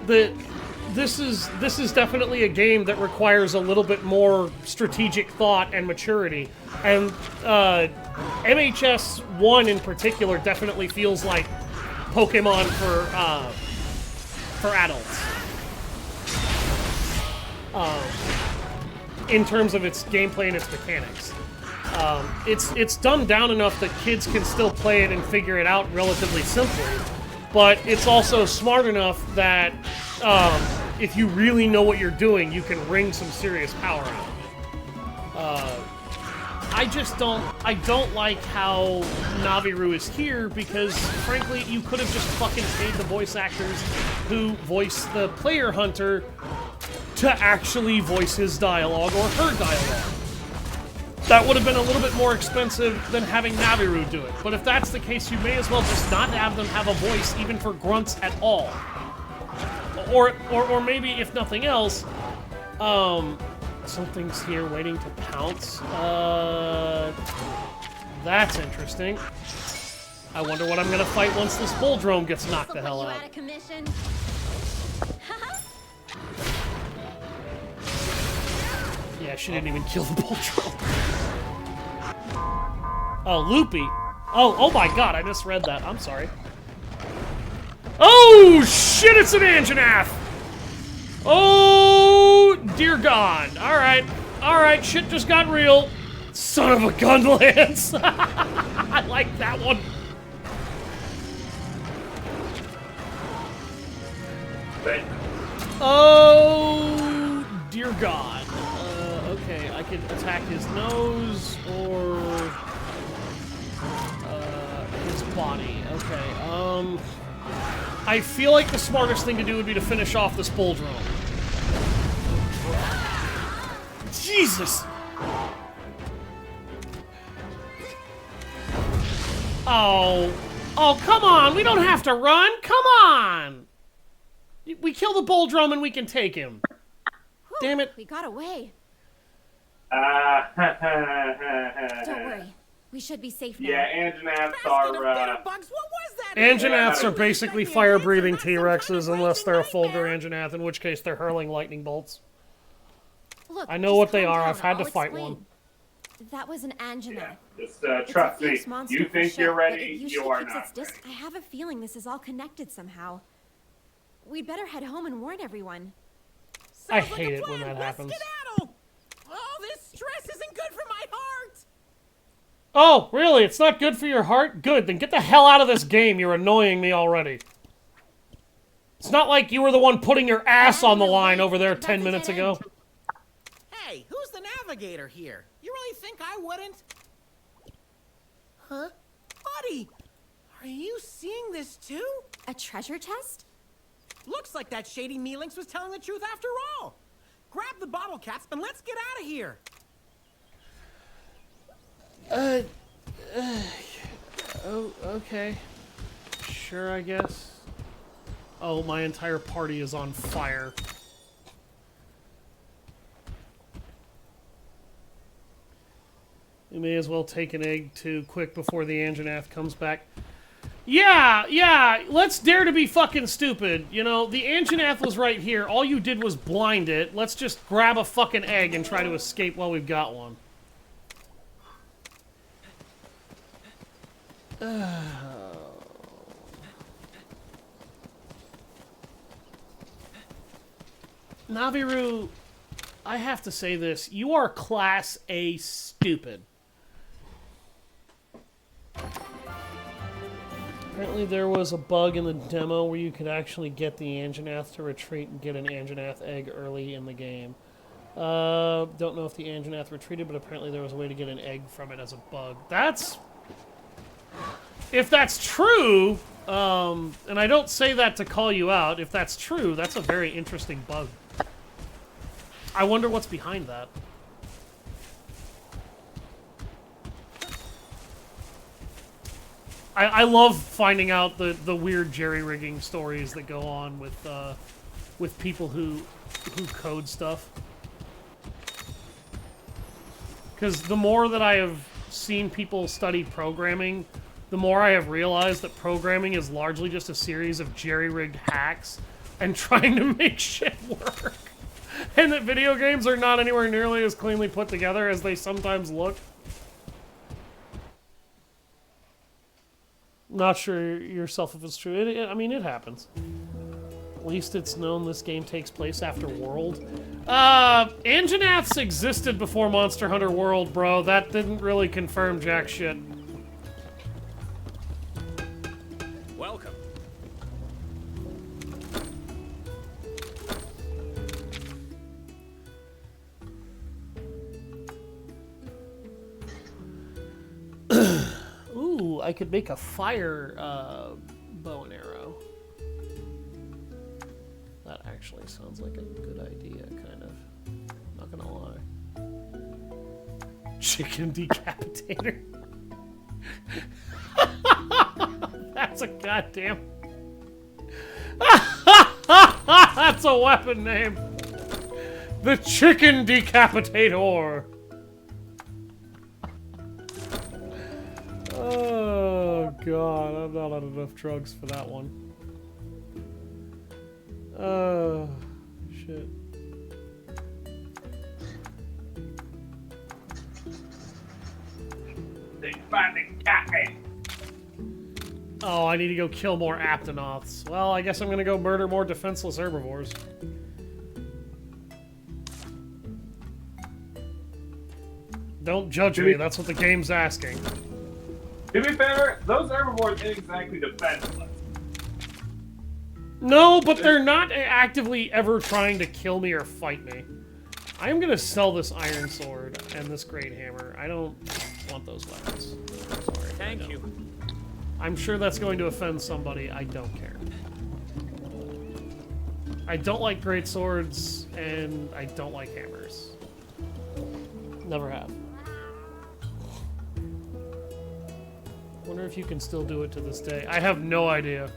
This is definitely a game that requires a little bit more strategic thought and maturity. And MHS1 in particular definitely feels like Pokemon for adults. In terms of its gameplay and its mechanics. It's dumbed down enough that kids can still play it and figure it out relatively simply, but it's also smart enough that if you really know what you're doing, you can wring some serious power out of it. I don't like how Naviru is here, because frankly, you could have just fucking paid the voice actors who voice the player hunter to actually voice his dialogue or her dialogue. That would have been a little bit more expensive than having Naviru do it. But if that's the case, you may as well just not have them have a voice, even for grunts at all. Or maybe, if nothing else, something's here waiting to pounce. That's interesting. I wonder what I'm gonna fight once this Bulldrome gets knocked the hell Put you out. out of commission. Yeah, she didn't even kill the Bulldrome. Oh, Loopy. Oh my god, I misread that. I'm sorry. Oh, shit, it's an Anjanath! Oh, dear God. Alright, shit just got real. Son of a gun, Lance. I like that one. Oh, dear God. Okay, I could attack his nose or his body. Okay, I feel like the smartest thing to do would be to finish off this Bulldrome. Jesus! Oh, come on! We don't have to run! Come on! We kill the Bulldrome and we can take him. Damn it. We got away. Don't worry. We should be safe now. Yeah, Anjanaths Basket of bitter are, bugs, what was that? Anjanaths are basically fire-breathing T-Rexes unless they're a Fulgur Anjanath, in which case they're hurling lightning bolts. Look, I know just what they calm are. down, I've had to I'll fight explain. one. That was an Anjanath. just It's trust a me. fierce monster You for think sure, you're but ready, it usually you are keeps not its ready. I have a feeling this is all connected somehow. We'd better head home and warn everyone. I Sounds like hate a it when plan. that Let's happens. skedaddle. Oh, this stress isn't good for my heart. Oh, really? It's not good for your heart? Good, then get the hell out of this game. You're annoying me already. It's not like you were the one putting your ass on the line over there 10 minutes ago. Hey, who's the navigator here? You really think I wouldn't? Huh? Buddy, are you seeing this too? A treasure chest? Looks like that shady Mealinx was telling the truth after all. Grab the bottle caps and let's get out of here. Oh, okay. Sure, I guess. Oh, my entire party is on fire. We may as well take an egg too quick before the Anjanath comes back. Yeah, let's dare to be fucking stupid. You know, the Anjanath was right here. All you did was blind it. Let's just grab a fucking egg and try to escape while we've got one. Naviru, I have to say this. You are Class A stupid. Apparently there was a bug in the demo where you could actually get the Anjanath to retreat and get an Anjanath egg early in the game. Don't know if the Anjanath retreated, but apparently there was a way to get an egg from it as a bug. That's... If that's true, and I don't say that to call you out, if that's true, that's a very interesting bug. I wonder what's behind that. I love finding out the weird jerry-rigging stories that go on with people who code stuff. Because the more that I have seen people study programming, the more I have realized that programming is largely just a series of jerry-rigged hacks and trying to make shit work. And that video games are not anywhere nearly as cleanly put together as they sometimes look. Not sure yourself if it's true. I mean, it happens. At least it's known this game takes place after World. Anjanaths existed before Monster Hunter World, bro. That didn't really confirm jack shit. Welcome. Ooh, I could make a fire bow and arrow. That actually sounds like a good idea, kind of. Not gonna lie. Chicken decapitator. That's a goddamn... That's a weapon name. The Chicken Decapitator. Oh, God. I'm not on enough drugs for that one. Oh, shit. They finally got me. Oh, I need to go kill more Aptonoths. Well, I guess I'm gonna go murder more defenseless herbivores. Don't judge me, that's what the game's asking. To be fair, those herbivores ain't exactly defenseless. No, but they're not actively ever trying to kill me or fight me. I am gonna sell this iron sword and this great hammer. I don't want those weapons. Sorry. Thank you. I'm sure that's going to offend somebody. I don't care. I don't like great swords, and I don't like hammers. Never have. Wonder if you can still do it to this day. I have no idea.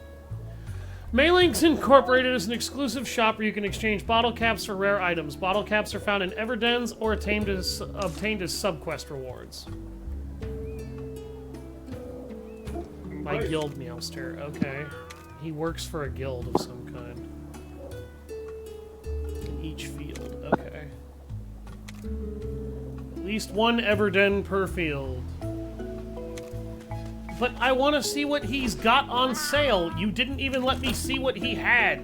Maylinks Incorporated is an exclusive shop where you can exchange bottle caps for rare items. Bottle caps are found in Everdens or obtained as subquest rewards. My guild Meowster, okay. He works for a guild of some kind. In each field, okay. At least one Everden per field. But I want to see what he's got on sale. You didn't even let me see what he had.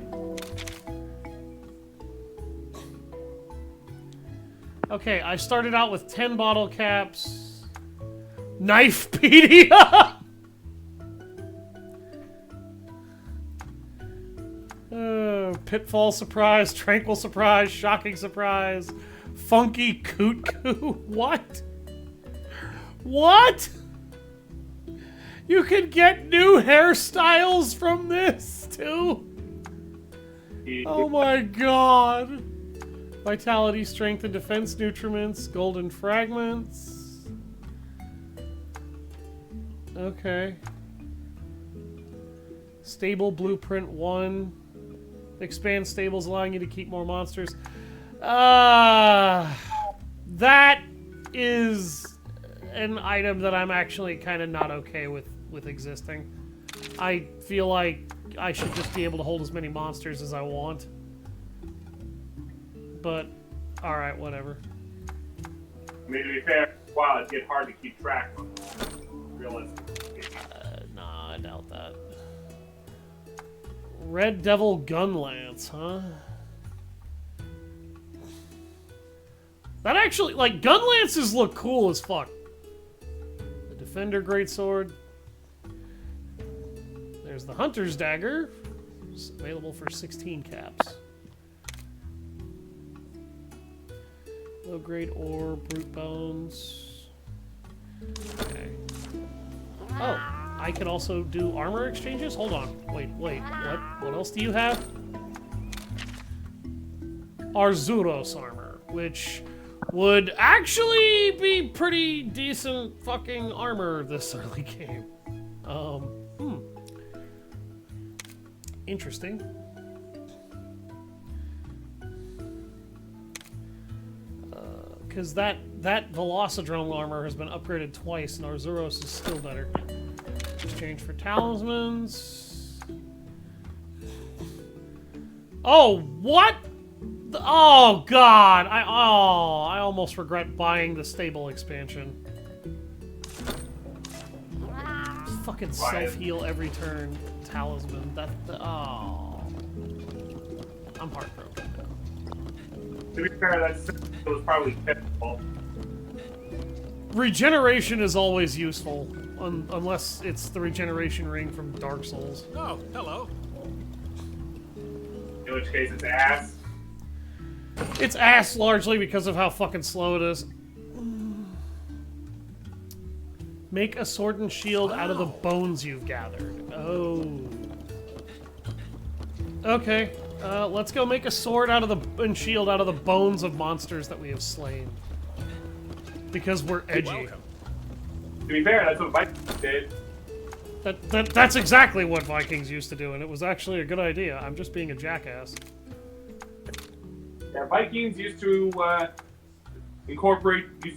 Okay, I started out with 10 bottle caps. Knifepedia! Pitfall surprise, tranquil surprise, shocking surprise, funky coot coo. What? What? You can get new hairstyles from this too? Oh my god. Vitality, strength, and defense nutriments, golden fragments. Okay. Stable blueprint 1. Expand stables, allowing you to keep more monsters. That is an item that I'm actually kind of not okay with existing. I feel like I should just be able to hold as many monsters as I want. But, alright, whatever. I mean, to be fair, wow, it'd get hard to keep track of them. Realistically. Nah, I doubt that. Red Devil Gunlance, huh? That actually, like, Gunlances look cool as fuck. The Defender Greatsword. There's the Hunter's Dagger. It's available for 16 caps. Low grade ore, brute bones. Okay. Oh, I can also do armor exchanges? Hold on. Wait, what? What else do you have? Arzuros armor, which would actually be pretty decent fucking armor this early game. Interesting. Because that Velocidrome armor has been upgraded twice, and Arzuros is still better. Exchange for talismans. Oh, what? Oh God! I almost regret buying the stable expansion. Fucking self-heal every turn talisman. I'm heartbroken now. To be fair, it was probably typical. Regeneration is always useful, unless it's the regeneration ring from Dark Souls. Oh, hello. In which case, it's ass. It's ass largely because of how fucking slow it is. Make a sword and shield out of the bones you've gathered. Oh. Okay. Let's go make a sword and shield out of the bones of monsters that we have slain. Because we're edgy. To be fair, that's what Vikings did. That's exactly what Vikings used to do, and it was actually a good idea. I'm just being a jackass. Yeah, Vikings used to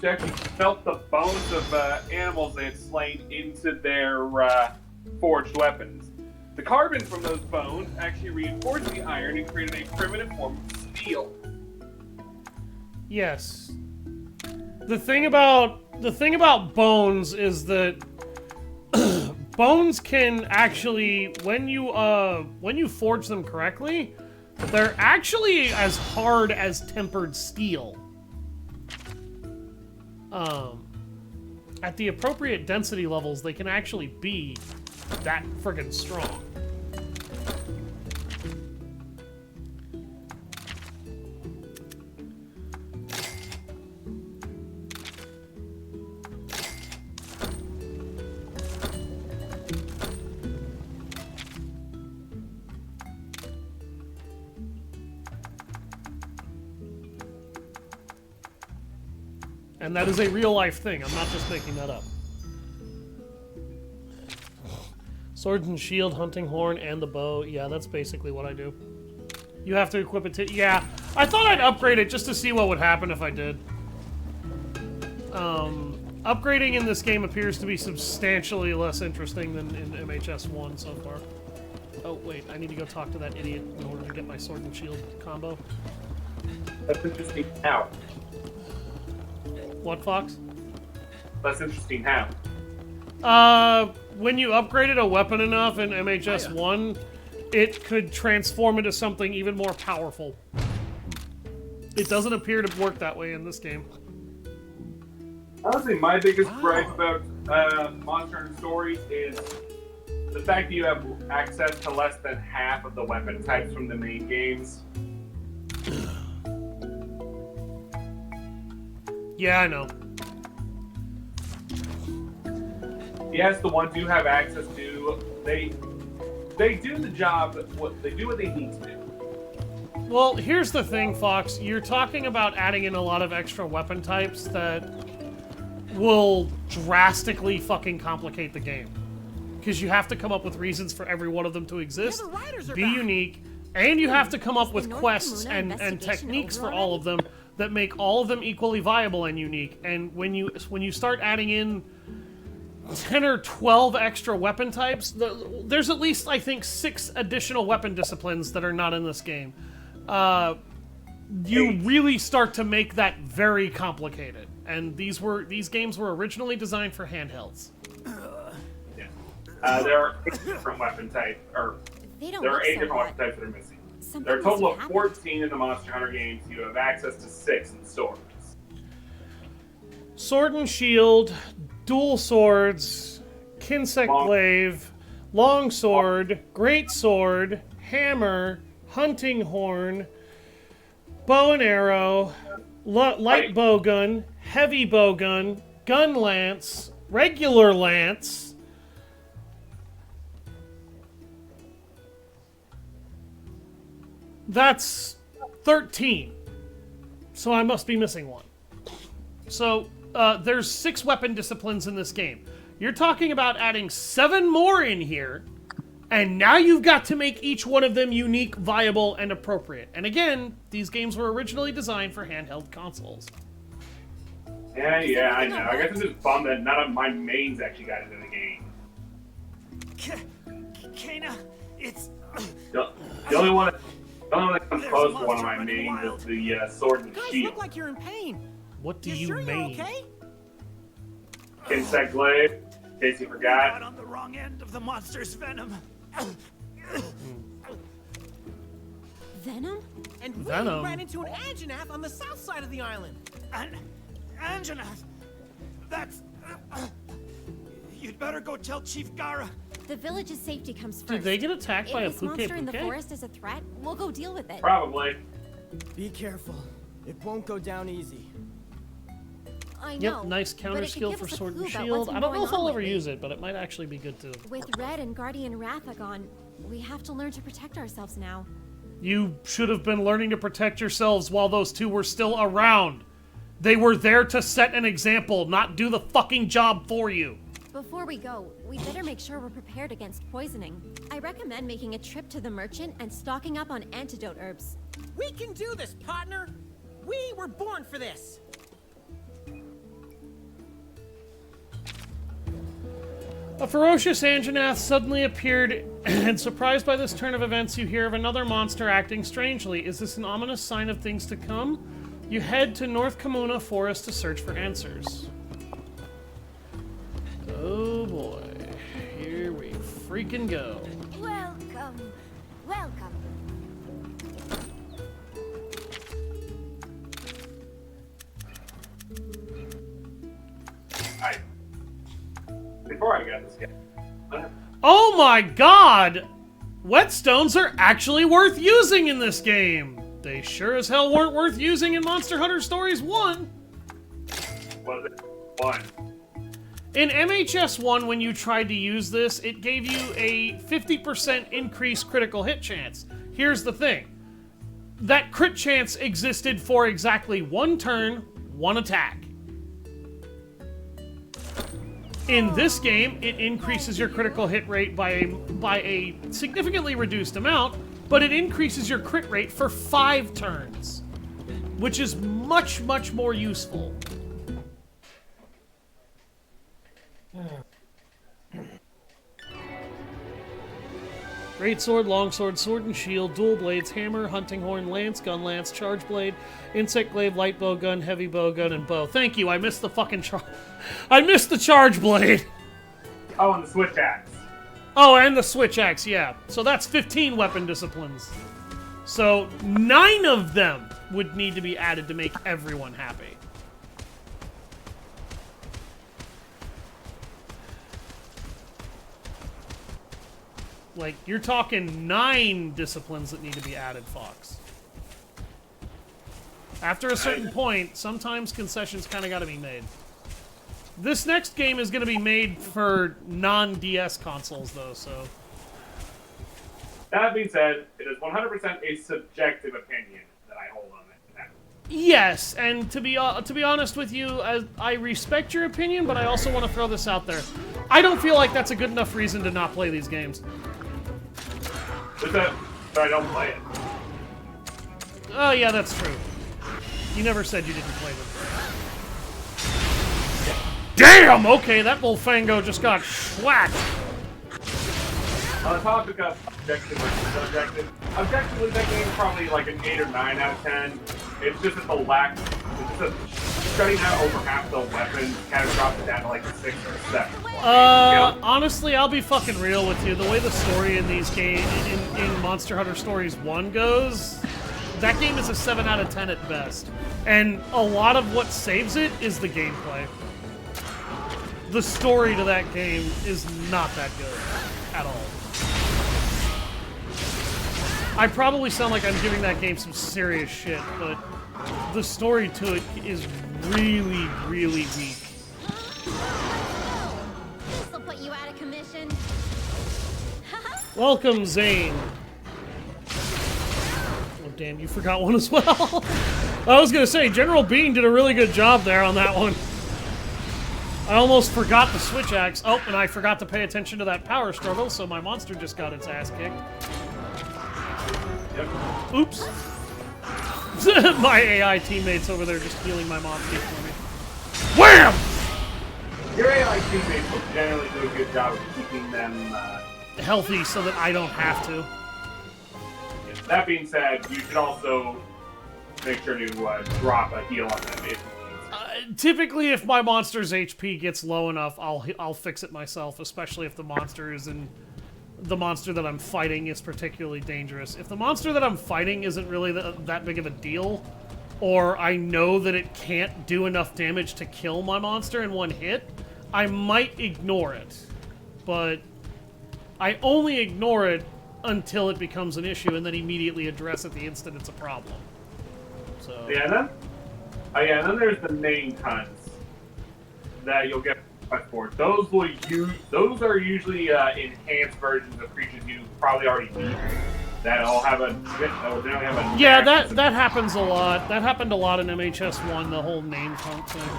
actually melt the bones of animals they had slain into their forged weapons. The carbon from those bones actually reinforced the iron and created a primitive form of steel. Yes. The thing about bones is that bones can actually, when you forge them correctly, they're actually as hard as tempered steel. At the appropriate density levels, they can actually be that friggin' strong. And that is a real-life thing. I'm not just making that up. Sword and shield, hunting horn, and the bow. Yeah, that's basically what I do. You have to equip it to... Yeah, I thought I'd upgrade it just to see what would happen if I did. Upgrading in this game appears to be substantially less interesting than in MHS1 so far. Oh, wait, I need to go talk to that idiot in order to get my sword and shield combo. That's interesting how. What, Fox? That's interesting how. When you upgraded a weapon enough in MHS1, it could transform into something even more powerful. It doesn't appear to work that way in this game. Honestly, my biggest gripe about Monster Hunter Stories is the fact that you have access to less than half of the weapon types from the main games. Yeah, I know. Yes, the ones you have access to, they do the job. They do what they need to do. Well, here's the thing, Fox. You're talking about adding in a lot of extra weapon types that will drastically fucking complicate the game. Because you have to come up with reasons for every one of them to exist, be unique, and you have to come up with quests and techniques for all of them that make all of them equally viable and unique. And when you start adding in 10 or 12 extra weapon types, there's at least, I think, 6 additional weapon disciplines that are not in this game. You really start to make that very complicated. And these games were originally designed for handhelds. There are 8 different weapon types, or They don't there are look 8 so different hot. weapon types that are missing. Something There are a total must of have 14 in the Monster Hunter games. You have access to 6 in swords. Sword and shield, dual swords, Kinsect glaive, long sword, great sword, hammer, hunting horn, bow and arrow, light bow gun, heavy bow gun, gun lance, regular lance. That's 13. So I must be missing one. So there's 6 weapon disciplines in this game. You're talking about adding 7 more in here, and now you've got to make each one of them unique, viable, and appropriate. And again, these games were originally designed for handheld consoles. Yeah, I know. I guess I'm just bummed that none of my mains actually got into the game. Kena, it's... The only one that comes close to one of my mains is the sword and Guys, shield. look like you're in pain. What do You you sure you're mean? okay? Insect glaive, in case you got forgot. on the wrong end of the monster's venom. Venom? And we Venom. ran into an Anjanath on the south side of the island. And Anjanath, that's... You'd better go tell Chief Gara. The village's safety comes first. Did they get attacked If by a this monster in the Puke? forest is a threat, we'll go deal with it. Probably. Be careful. It won't go down easy. I know. Yep, nice but counter it could skill give for us a sword and clue about shield. what's I been don't know going if I'll on ever lately. use it, but it might actually be good too. With Red and Guardian Ratha gone, we have to learn to protect ourselves now. You should have been learning to protect yourselves while those two were still around. They were there to set an example, not do the fucking job for you. Before we go, we better make sure we're prepared against poisoning. I recommend making a trip to the merchant and stocking up on antidote herbs. We can do this, partner. We were born for this. A ferocious Anjanath suddenly appeared, and surprised by this turn of events, you hear of another monster acting strangely. Is this an ominous sign of things to come? You head to North Kamuna Forest to search for answers. Oh boy. Here we freaking go. Welcome. Welcome. Before I got this game. Oh my god! Whetstones are actually worth using in this game! They sure as hell weren't worth using in Monster Hunter Stories 1! Was it? 1. In MHS1, when you tried to use this, it gave you a 50% increased critical hit chance. Here's the thing. That crit chance existed for exactly 1 turn, 1 attack. In this game, it increases your critical hit rate by a significantly reduced amount, but it increases your crit rate for 5 turns, which is much, much more useful. Great sword, long sword, sword and shield, dual blades, hammer, hunting horn, lance, gun lance, charge blade, insect glaive, light bow gun, heavy bow gun, and bow. Thank you. I missed the fucking I missed the charge blade. Oh, and the switch axe. Oh, and the switch axe. Yeah. So that's 15 weapon disciplines. So 9 of them would need to be added to make everyone happy. Like, you're talking 9 disciplines that need to be added, Fox. After a certain point, sometimes concessions kind of got to be made. This next game is going to be made for non-DS consoles, though, so... That being said, it is 100% a subjective opinion that I hold on it. Yes, and to be honest with you, I respect your opinion, but I also want to throw this out there. I don't feel like that's a good enough reason to not play these games. But I don't play it. Oh, yeah, that's true. You never said you didn't play them. Damn! Okay, that Bullfango just got whacked. On the topic of objective versus subjective, objectively that game is probably like an 8 or 9 out of 10. It's just that the lack, it's just that shutting out over half the weapons kind of drops it down to like a 6 or a 7. Honestly, I'll be fucking real with you. The way the story in these games, in Monster Hunter Stories 1 goes, that game is a 7 out of 10 at best. And a lot of what saves it is the gameplay. The story to that game is not that good at all. I probably sound like I'm giving that game some serious shit, but the story to it is really, really weak. This'll put you out of commission. Welcome, Zane. Oh, damn, you forgot one as well. I was gonna say, General Bean did a really good job there on that one. I almost forgot the switch axe. Oh, and I forgot to pay attention to that power struggle, so my monster just got its ass kicked. Yep. Oops. My AI teammates over there just healing my monster for me. Wham! Your AI teammates will generally do a good job of keeping them Healthy so that I don't have to. That being said, you should also make sure to drop a heal on them if Typically, if my monster's HP gets low enough, I'll fix it myself, especially if the monster that I'm fighting is particularly dangerous. If the monster that I'm fighting isn't really that big of a deal, or I know that it can't do enough damage to kill my monster in one hit, I might ignore it. But I only ignore it until it becomes an issue, and then immediately address it the instant it's a problem. So and then there's the main hunts that you'll get for. Those are usually enhanced versions of creatures you probably already beat. That'll generally have a yeah, that happens a lot. That happened a lot in MHS1, the whole name hunt thing.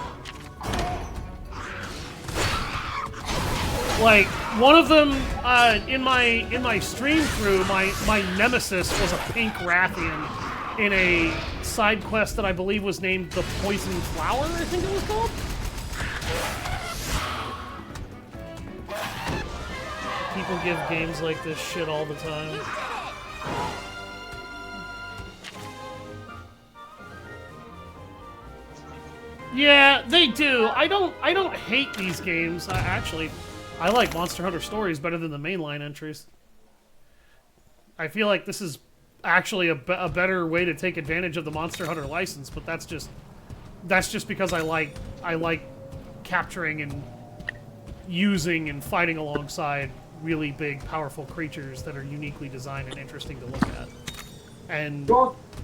Like, one of them, in my stream through, my nemesis was a pink Rathian in a side quest that I believe was named the Poison Flower, I think it was called? People give games like this shit all the time. Yeah, they do. I don't hate these games. I like Monster Hunter Stories better than the mainline entries. I feel like this is actually a better way to take advantage of the Monster Hunter license, but that's just because I like capturing and using and fighting alongside really big, powerful creatures that are uniquely designed and interesting to look at. And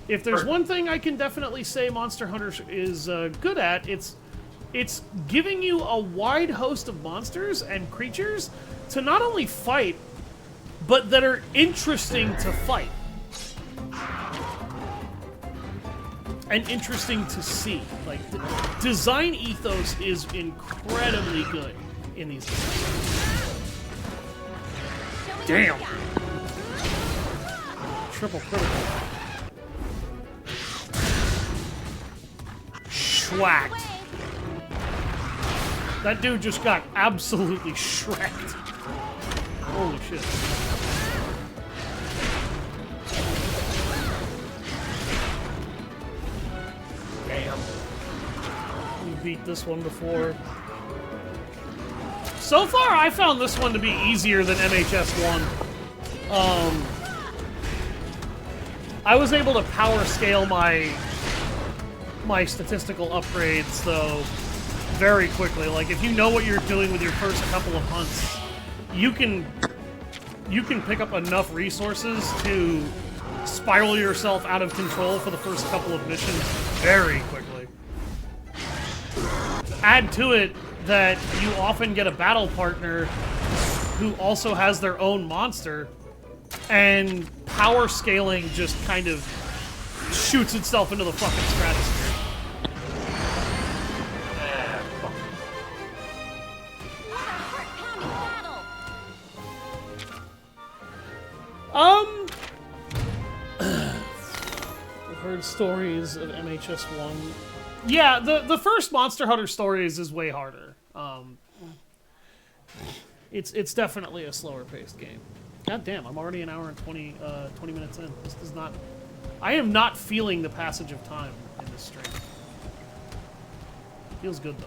if there's one thing I can definitely say Monster Hunter is good at, it's giving you a wide host of monsters and creatures to not only fight, but that are interesting to fight. And interesting to see. Like, the design ethos is incredibly good in these games. Damn! Triple critical. Schwacked. That dude just got absolutely shreked. Holy shit. Damn. We beat this one before. So far, I found this one to be easier than MHS1. I was able to power scale my statistical upgrades, though, very quickly. Like, if you know what you're doing with your first couple of hunts, you can pick up enough resources to spiral yourself out of control for the first couple of missions very quickly. Add to it that you often get a battle partner who also has their own monster, and power scaling just kind of shoots itself into the fucking stratosphere. I've heard stories of MHS1. Yeah, the first Monster Hunter stories is way harder. It's definitely a slower paced game. God damn, I'm already an hour and 20 minutes in. This does not... I am not feeling the passage of time in this stream. Feels good, though.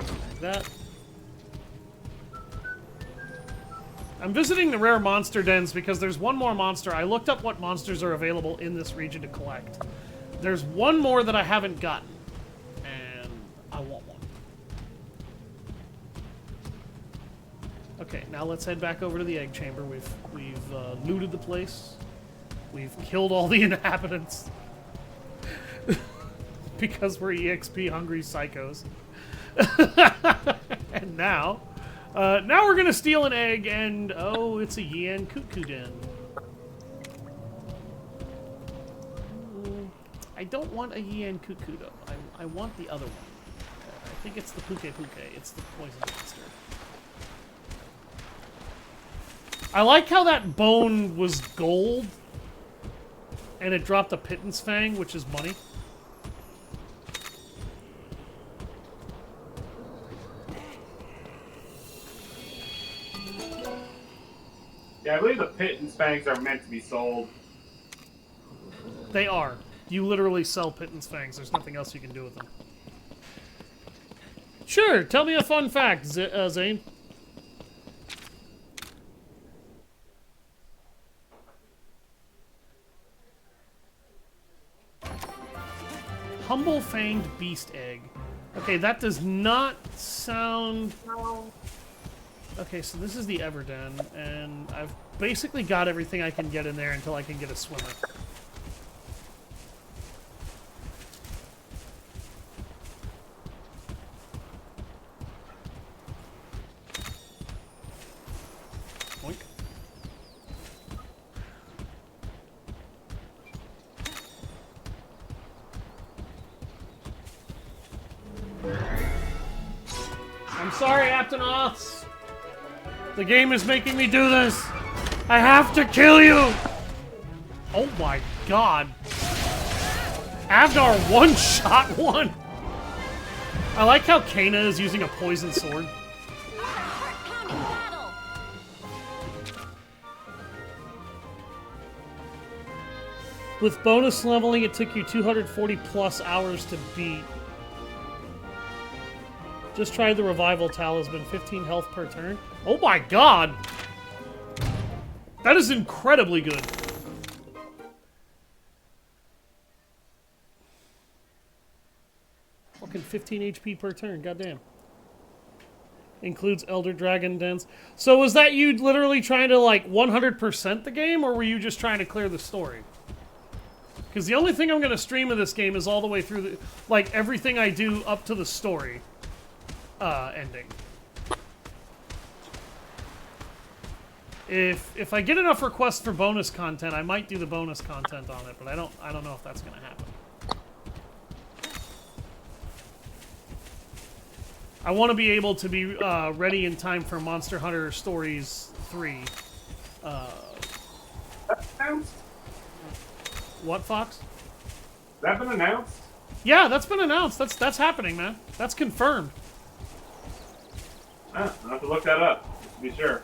Like that. I'm visiting the rare monster dens because there's one more monster. I looked up what monsters are available in this region to collect. There's one more that I haven't gotten, and I want one. Okay, now let's head back over to the egg chamber. We've looted the place. We've killed all the inhabitants because we're EXP hungry psychos. And now we're gonna steal an egg, and oh, it's a Yian Cuckoo Den. I don't want a Yian Cuckoo though. I want the other one. I think it's the Puke Puke. It's the poison monster. I like how that bone was gold, and it dropped a Pittance Fang, which is money. Yeah, I believe the Pittance Fangs are meant to be sold. They are. You literally sell Pittance Fangs. There's nothing else you can do with them. Sure, tell me a fun fact, Zane. Humble Fanged Beast Egg. Okay, that does not sound... Okay, so this is the Everden, and I've basically got everything I can get in there until I can get a swimmer. Boink. I'm sorry, Aptonoths. The game is making me do this. I have to kill you. Oh my god. Avnar one-shot one. I like how Kana is using a poison sword. With bonus leveling, it took you 240 plus hours to beat. Just tried the revival talisman, 15 health per turn. Oh my god! That is incredibly good. Fucking 15 HP per turn, goddamn. Includes Elder Dragon Dens. So was that you literally trying to like 100% the game, or were you just trying to clear the story? Because the only thing I'm going to stream of this game is all the way through the, like, everything I do up to the story ending. If I get enough requests for bonus content, I might do the bonus content on it, but I don't know if that's going to happen. I want to be able to be ready in time for Monster Hunter Stories 3. What, Fox? Has that been announced? Yeah, that's been announced. That's happening, man. That's confirmed. I'll have to look that up, just to be sure.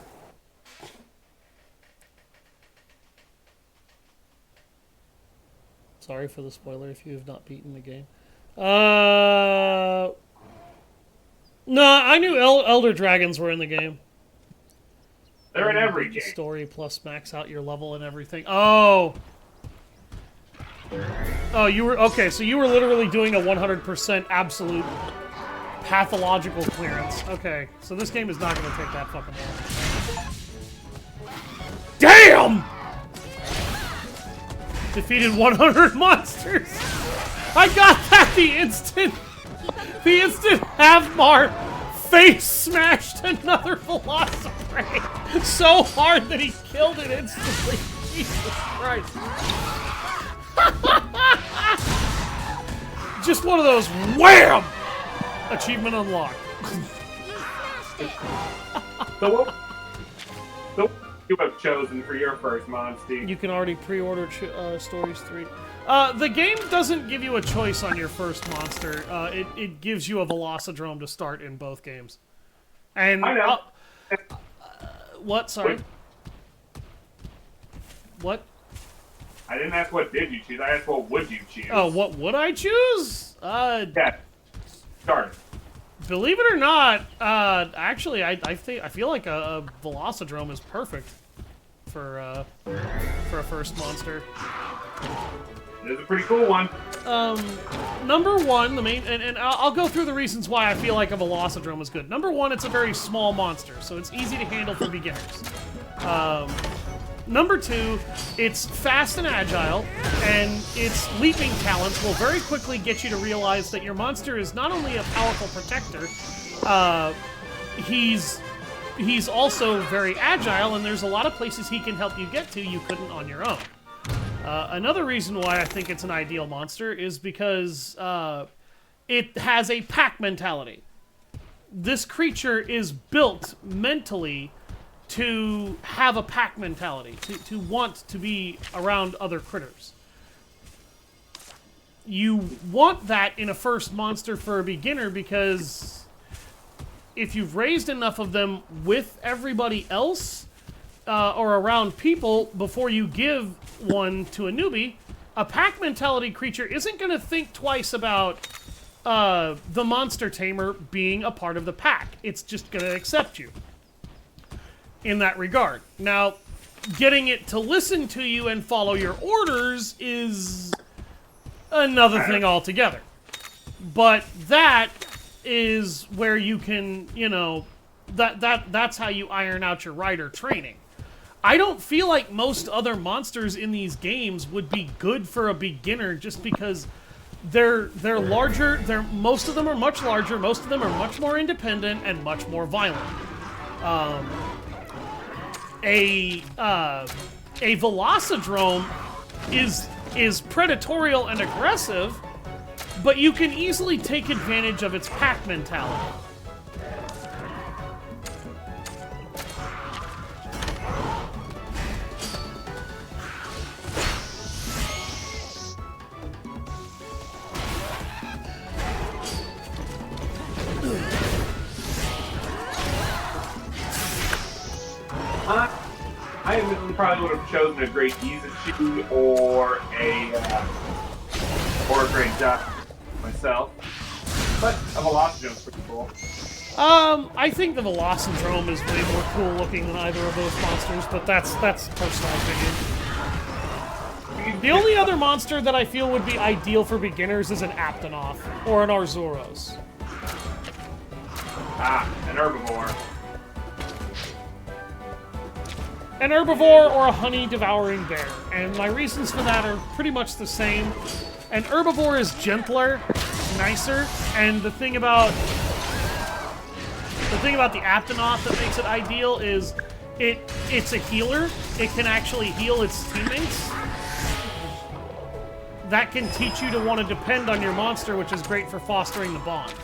Sorry for the spoiler if you have not beaten the game. No, I knew Elder Dragons were in the game. They're in every game. Story plus max out your level and everything. Oh! Oh, you were... Okay, so you were literally doing a 100% absolute pathological clearance. Okay, so this game is not going to take that fucking long. Damn! Defeated 100 monsters! I got that the instant Havmar face smashed another Velociprey so hard that he killed it instantly. Jesus Christ. Just one of those wham! Achievement unlocked. So you have chosen for your first monster? You can already pre-order Stories 3. The game doesn't give you a choice on your first monster. It gives you a Velocidrome to start in both games. And I know. what? Sorry. What? I didn't ask what did you choose. I asked what would you choose. Oh, what would I choose? Yeah. Start. Believe it or not, actually, I feel like a Velocidrome is perfect for a first monster. It is a pretty cool one. Number one, the main, and I'll go through the reasons why I feel like a Velocidrome is good. Number one, it's a very small monster, so it's easy to handle for beginners. Number two, it's fast and agile, and its leaping talents will very quickly get you to realize that your monster is not only a powerful protector, he's also very agile, and there's a lot of places he can help you get to you couldn't on your own. Another reason why I think it's an ideal monster is because it has a pack mentality. This creature is built mentally to have a pack mentality, to want to be around other critters. You want that in a first monster for a beginner because if you've raised enough of them with everybody else or around people before you give one to a newbie, a pack mentality creature isn't going to think twice about the monster tamer being a part of the pack. It's just going to accept you in that regard. Now, getting it to listen to you and follow your orders is another thing altogether. But that is where you can, you know, that's how you iron out your rider training. I don't feel like most other monsters in these games would be good for a beginner just because they're larger, most of them are much larger, most of them are much more independent and much more violent. A Velocidrome is predatorial and aggressive, but you can easily take advantage of its pack mentality. I probably would have chosen a Great Izuchi or a Great Jock myself, but a Velocidrome's pretty cool. I think the Velocidrome is way more cool looking than either of those monsters, but that's personal opinion. The only other monster that I feel would be ideal for beginners is an Aptonoth or an Arzuros. An Herbivore. An herbivore or a honey-devouring bear, and my reasons for that are pretty much the same. An herbivore is gentler, nicer, and the thing about the Aptonoth that makes it ideal is it's a healer. It can actually heal its teammates. That can teach you to want to depend on your monster, which is great for fostering the bond.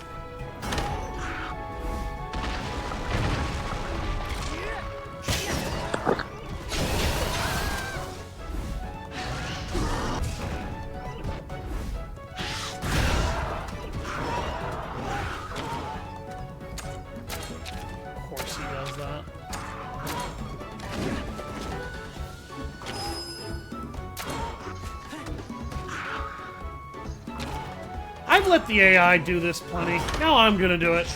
I've let the AI do this plenty. Now I'm gonna do it.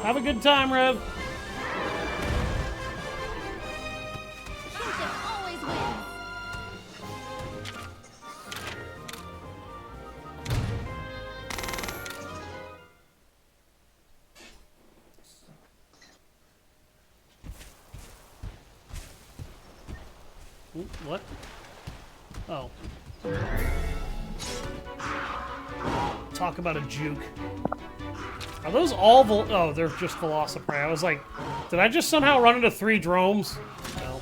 Have a good time, Rev. Kinship always wins. Ooh, what? Oh. Talk about a juke. Are those all oh, they're just Velociprey. I was like, did I just somehow run into 3 dromes? No.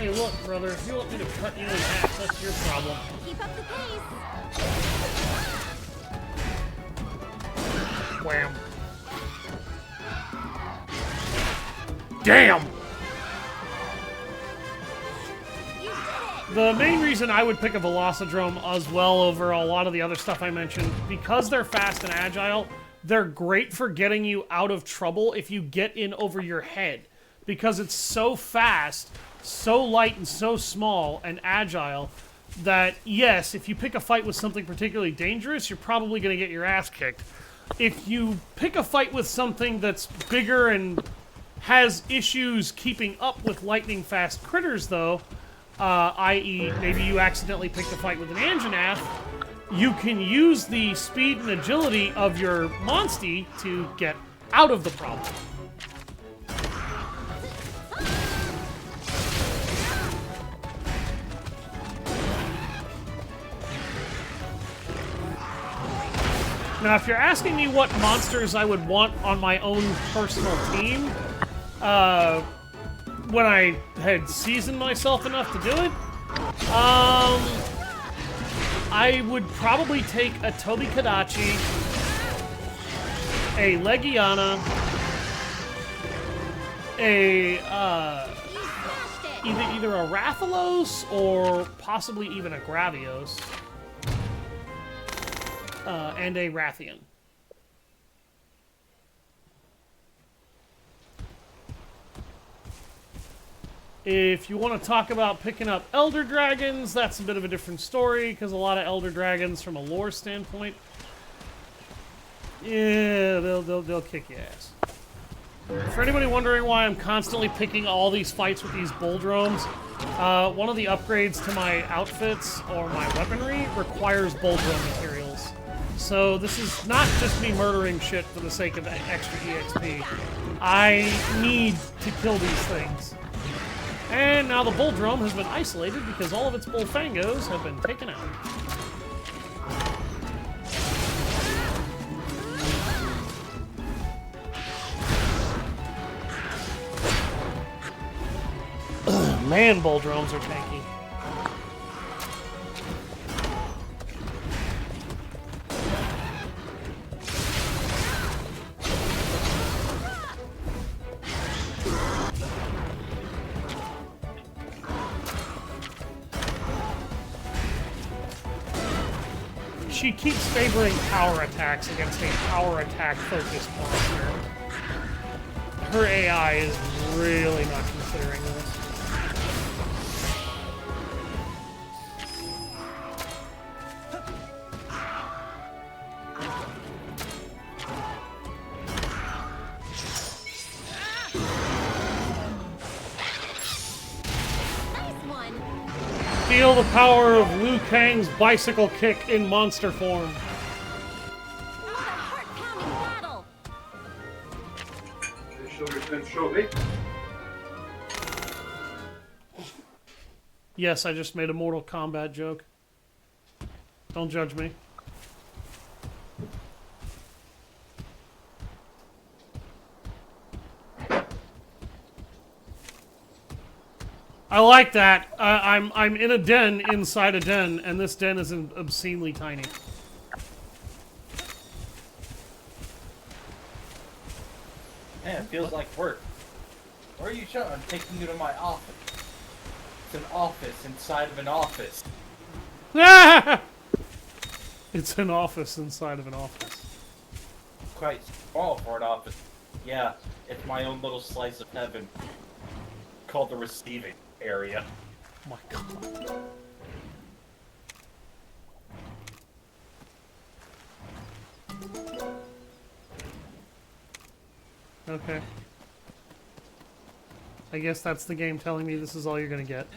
Hey, look, brother, if you want me to cut you in half, that's your problem. Keep up the pace. Wham. Damn! You did it! The main reason I would pick a Velocidrome as well over a lot of the other stuff I mentioned, because they're fast and agile, they're great for getting you out of trouble if you get in over your head. Because it's so fast, so light and so small and agile that, yes, if you pick a fight with something particularly dangerous, you're probably going to get your ass kicked. If you pick a fight with something that's bigger and has issues keeping up with lightning-fast critters, though, i.e. maybe you accidentally picked a fight with an Anjanath, you can use the speed and agility of your Monstie to get out of the problem. Now, if you're asking me what monsters I would want on my own personal team, when I had seasoned myself enough to do it, I would probably take a Tobi-Kadachi, a Legiana, You smashed it! either a Rathalos or possibly even a Gravios, and a Rathian. If you want to talk about picking up Elder Dragons, that's a bit of a different story, because a lot of Elder Dragons, from a lore standpoint, yeah, they'll kick your ass. For anybody wondering why I'm constantly picking all these fights with these Bulldromes, one of the upgrades to my outfits or my weaponry requires Bulldrome materials. So this is not just me murdering shit for the sake of extra EXP. I need to kill these things. And now the Bulldrome has been isolated because all of its Bullfangos have been taken out. Man, Bulldromes are tanky. She keeps favoring power attacks against a power attack focused monster. Her AI is really not considering this. Nice one! Feel the power of Liu Kang's bicycle kick in monster form. Another heart-pounding battle! Show me. Yes, I just made a Mortal Kombat joke. Don't judge me. I like that. I'm in a den inside a den, and this den is obscenely tiny. Man, it feels like work. Where are you showing? I'm taking you to my office. It's an office inside of an office. It's an office inside of an office. Quite small for an office. Yeah, it's my own little slice of heaven. Called the receiving area. Oh my god. Okay. I guess that's the game telling me this is all you're gonna get.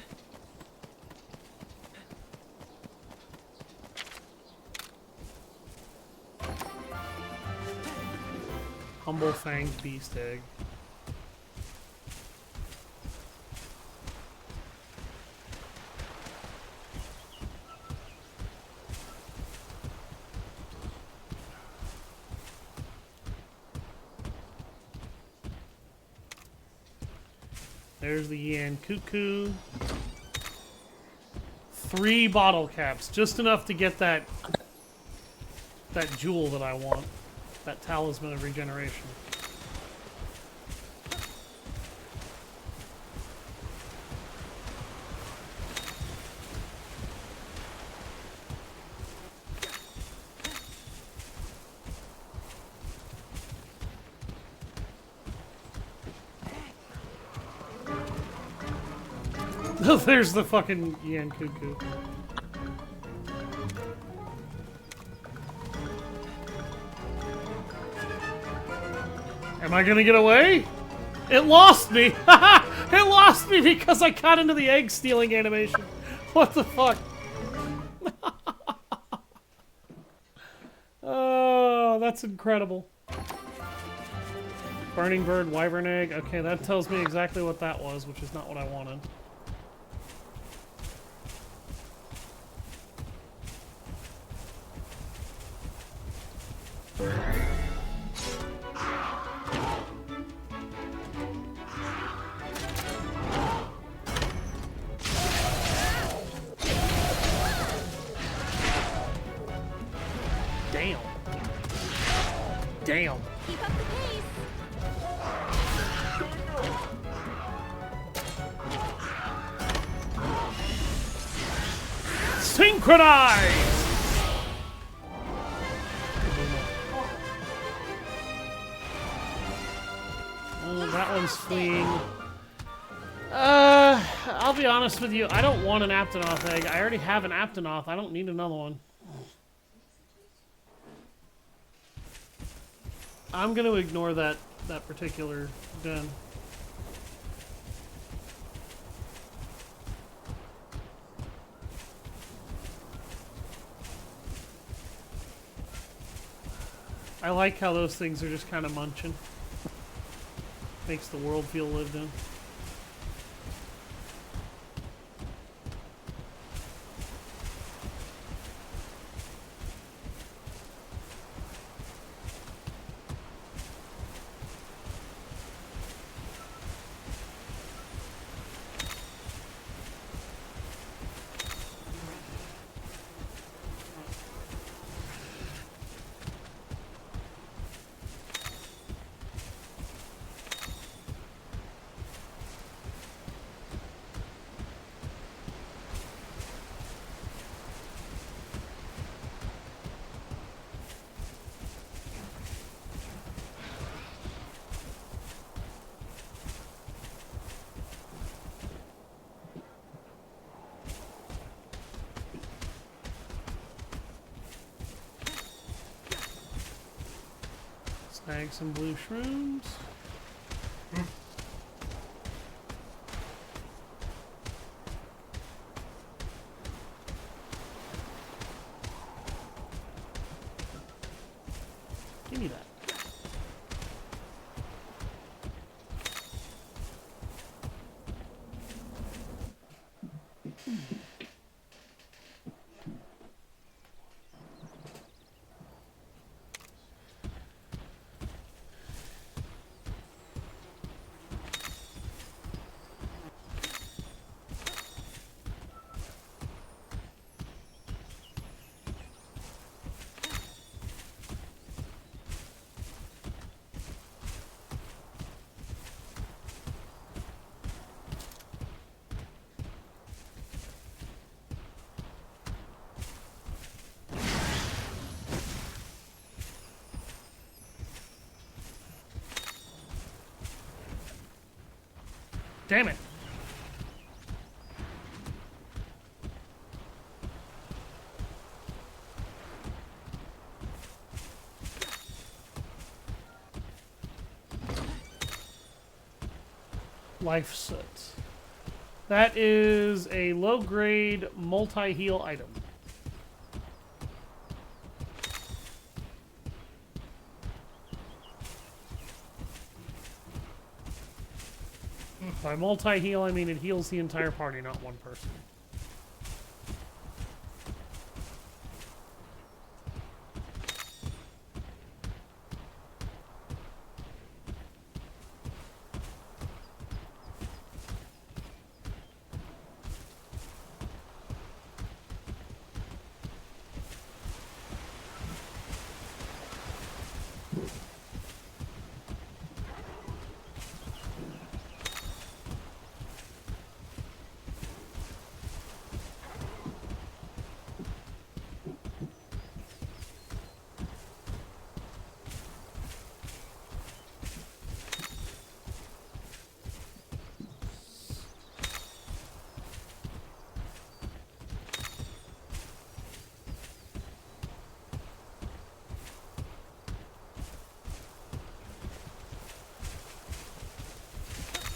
Humble Fanged Beast Egg. There's the Yan Cuckoo. 3 bottle caps, just enough to get that jewel that I want, that talisman of regeneration. There's the fucking Yan Cuckoo. Am I gonna get away? It lost me! It lost me because I got into the egg stealing animation. What the fuck? Oh, that's incredible. Burning bird, wyvern egg. Okay, that tells me exactly what that was, which is not what I wanted. Damn. Damn. Keep up the pace. Synchronize! Oh, that one's fleeing. I'll be honest with you. I don't want an Aptonoth egg. I already have an Aptonoth. I don't need another one. I'm gonna ignore that particular den. I like how those things are just kind of munching. Makes the world feel lived in. Snag some blue shrooms. Give me that. Damn it. Life soot. That is a low-grade multi-heal item. By multi-heal, I mean it heals the entire party, not one person.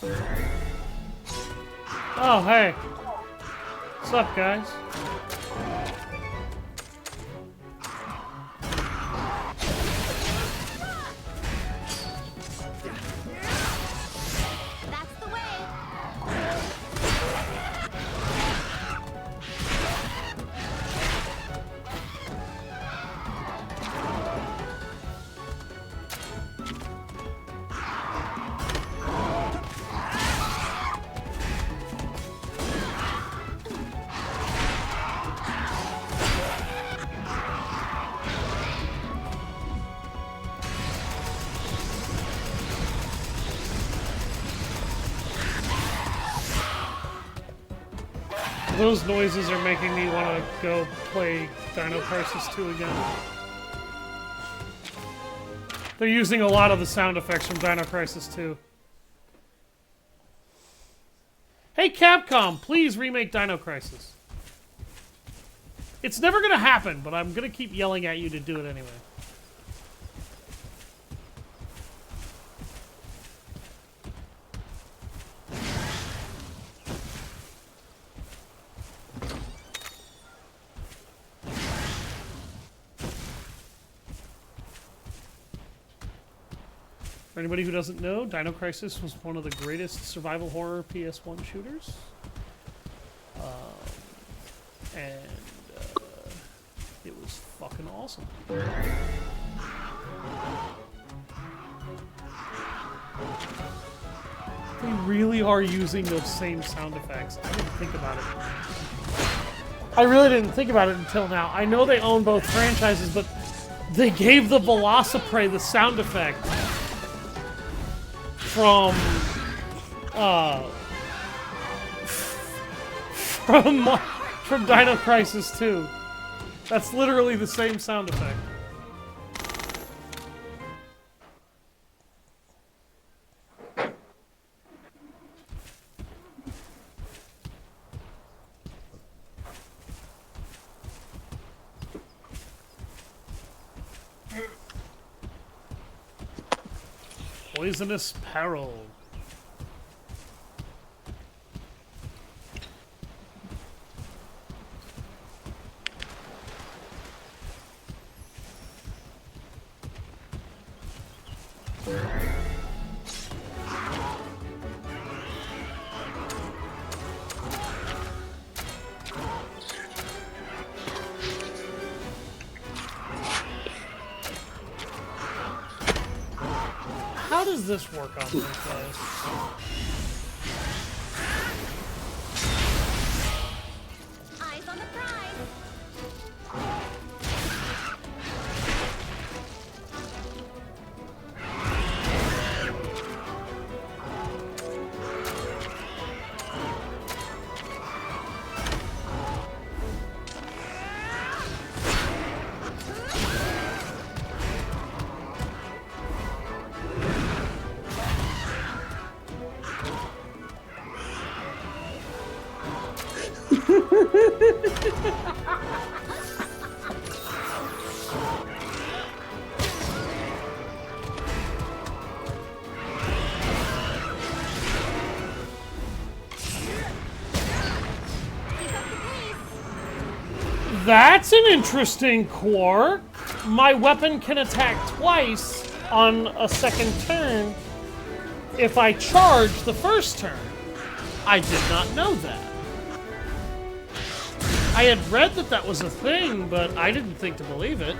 Oh, hey. What's up, guys? That's the way. Those noises are making me want to go play Dino Crisis 2 again. They're using a lot of the sound effects from Dino Crisis 2. Hey Capcom, please remake Dino Crisis. It's never gonna happen, but I'm gonna keep yelling at you to do it anyway. For anybody who doesn't know, Dino Crisis was one of the greatest survival horror PS1 shooters. It was fucking awesome. They really are using those same sound effects. I didn't think about it. I really didn't think about it until now. I know they own both franchises, but they gave the Velociprey the sound effect from Dino Crisis 2. That's literally the same sound effect. Poisonous Peril. How does this work on this place? Eyes on the prize. That's an interesting quirk. My weapon can attack twice on a second turn if I charge the first turn. I did not know that. I had read that that was a thing, but I didn't think to believe it.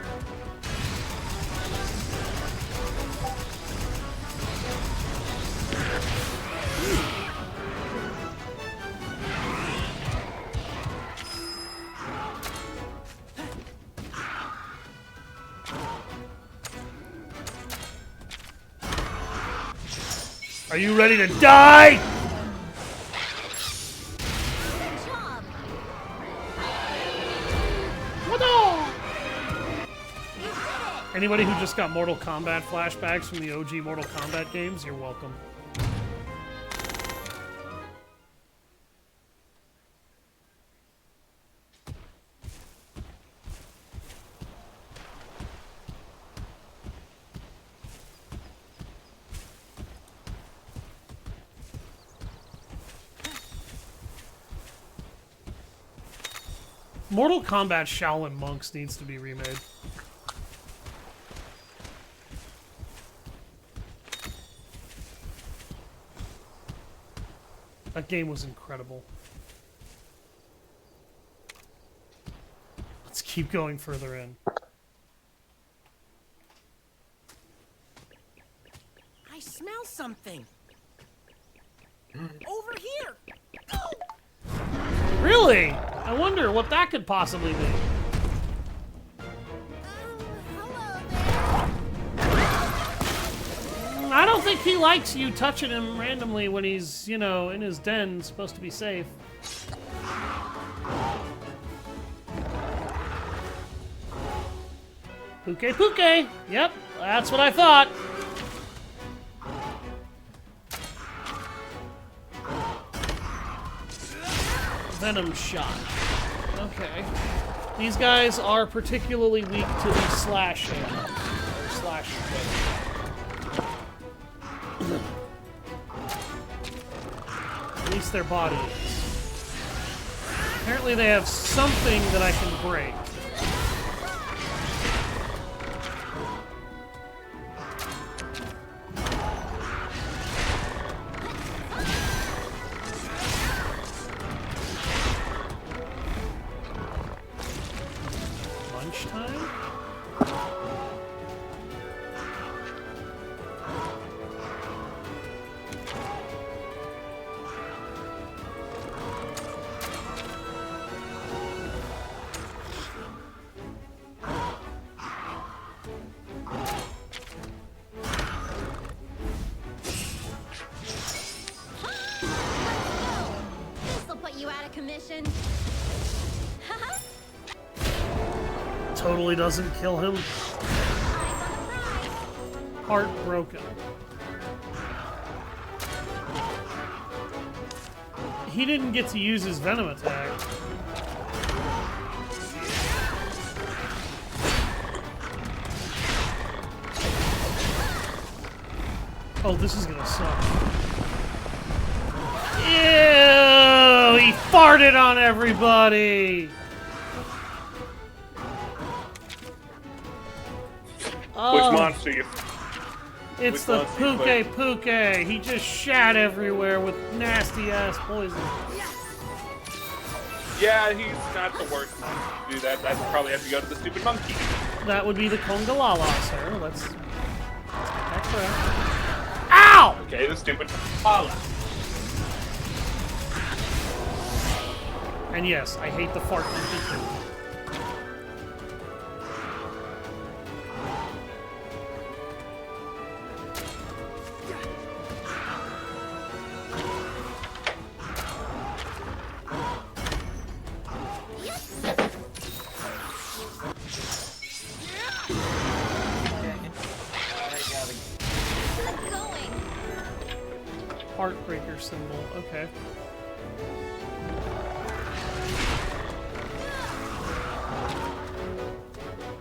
Are you ready to die? Good job. You did it. Anybody who just got Mortal Kombat flashbacks from the OG Mortal Kombat games, you're welcome. Mortal Kombat Shaolin Monks needs to be remade. That game was incredible. Let's keep going further in. I smell something. Over here. Oh! Really? I wonder what that could possibly be. I don't think he likes you touching him randomly when he's, you know, in his den, supposed to be safe. Puke Puke! Yep, that's what I thought. Venom shot. Okay. These guys are particularly weak to the slash hammer. Or slash weapon. At least their body is. Apparently they have something that I can break. Lunchtime? This'll put you out of commission. Totally doesn't kill him. Heartbroken. He didn't get to use his venom attack. Oh, this is gonna suck. Ew! He farted on everybody! Which monster you? It's Which the monster you Puke Puke. He just shat everywhere with nasty ass poison. Yeah, he's not the worst monster to do that. I'd probably have to go to the stupid monkey. That would be the Conga Lala, sir. Let's get that correct. Ow! Okay, the stupid Pala. And yes, I hate the fart monkey too. Heartbreaker symbol, okay.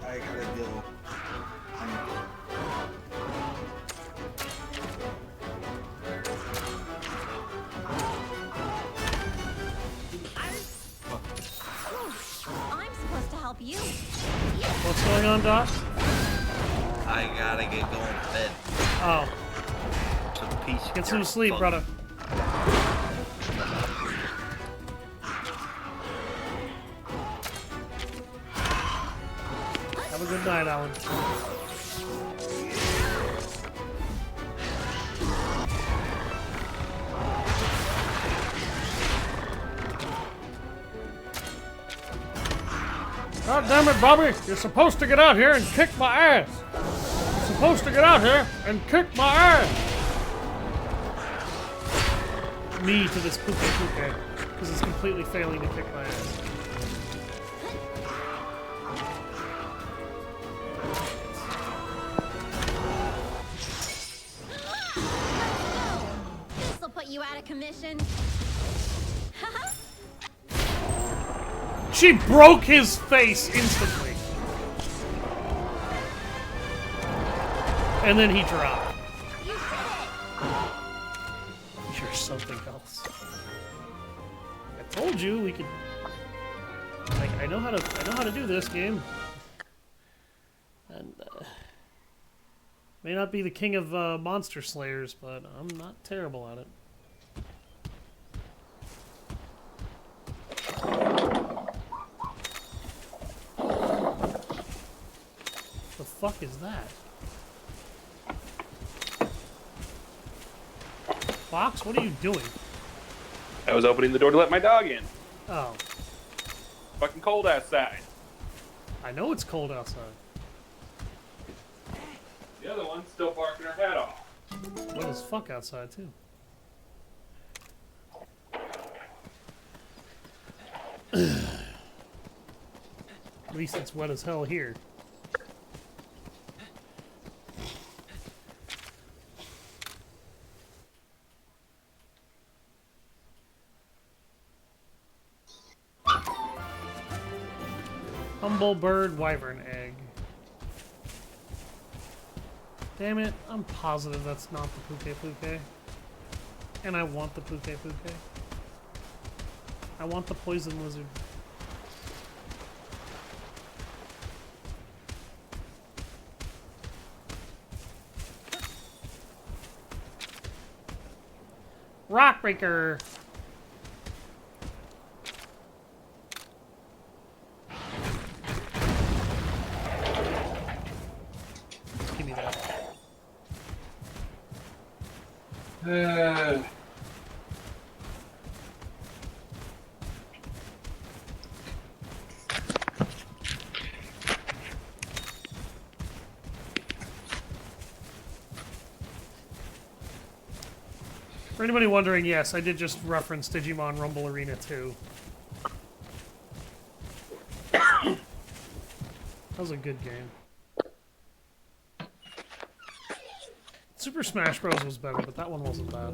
I gotta go. I'm supposed to help you. What's going on, Doc? I gotta get going to bed. Oh, Some peace. get some sleep, brother. Have a good night, Alan. God damn it, Bobby! You're supposed to get out here and kick my ass! You're supposed to get out here and kick my ass! Me to this Puke Puke, because it's completely failing to kick my ass. This'll put you out of commission. She broke his face instantly. And then he dropped. You did it! You're something else. I told you we could Like, I know how to do this game. And, may not be the king of monster slayers, but I'm not terrible at it. The fuck is that? Fox, what are you doing? I was opening the door to let my dog in. Oh, Fucking cold outside. I know it's cold outside. The other one's still barking her head off. Wet as fuck outside, too. At least it's wet as hell here. Humble bird wyvern egg. Damn it, I'm positive that's not the Puke Puke. And I want the Puke Puke. I want the poison lizard. Rockbreaker! Give me that. For anybody wondering, yes, I did just reference Digimon Rumble Arena 2. That was a good game. Super Smash Bros. Was better, but that one wasn't bad.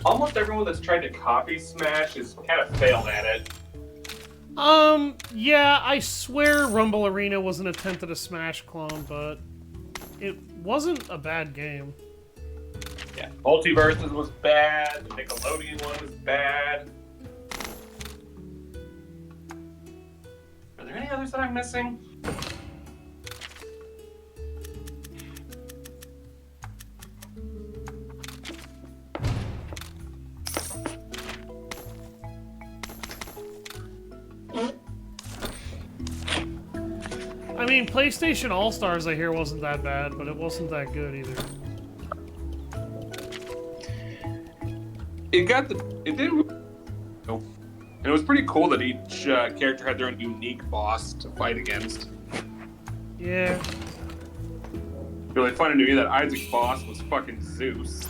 Almost everyone that's tried to copy Smash has kind of failed at it. Yeah, I swear Rumble Arena was an attempt at a Smash clone, but it wasn't a bad game. Yeah, Multiverses was bad. The Nickelodeon one was bad. Are there any others that I'm missing? I mean, PlayStation All-Stars, I hear, wasn't that bad, but it wasn't that good either. It did. Nope. And it was pretty cool that each character had their own unique boss to fight against. Yeah. Really funny to me that Isaac's boss was fucking Zeus.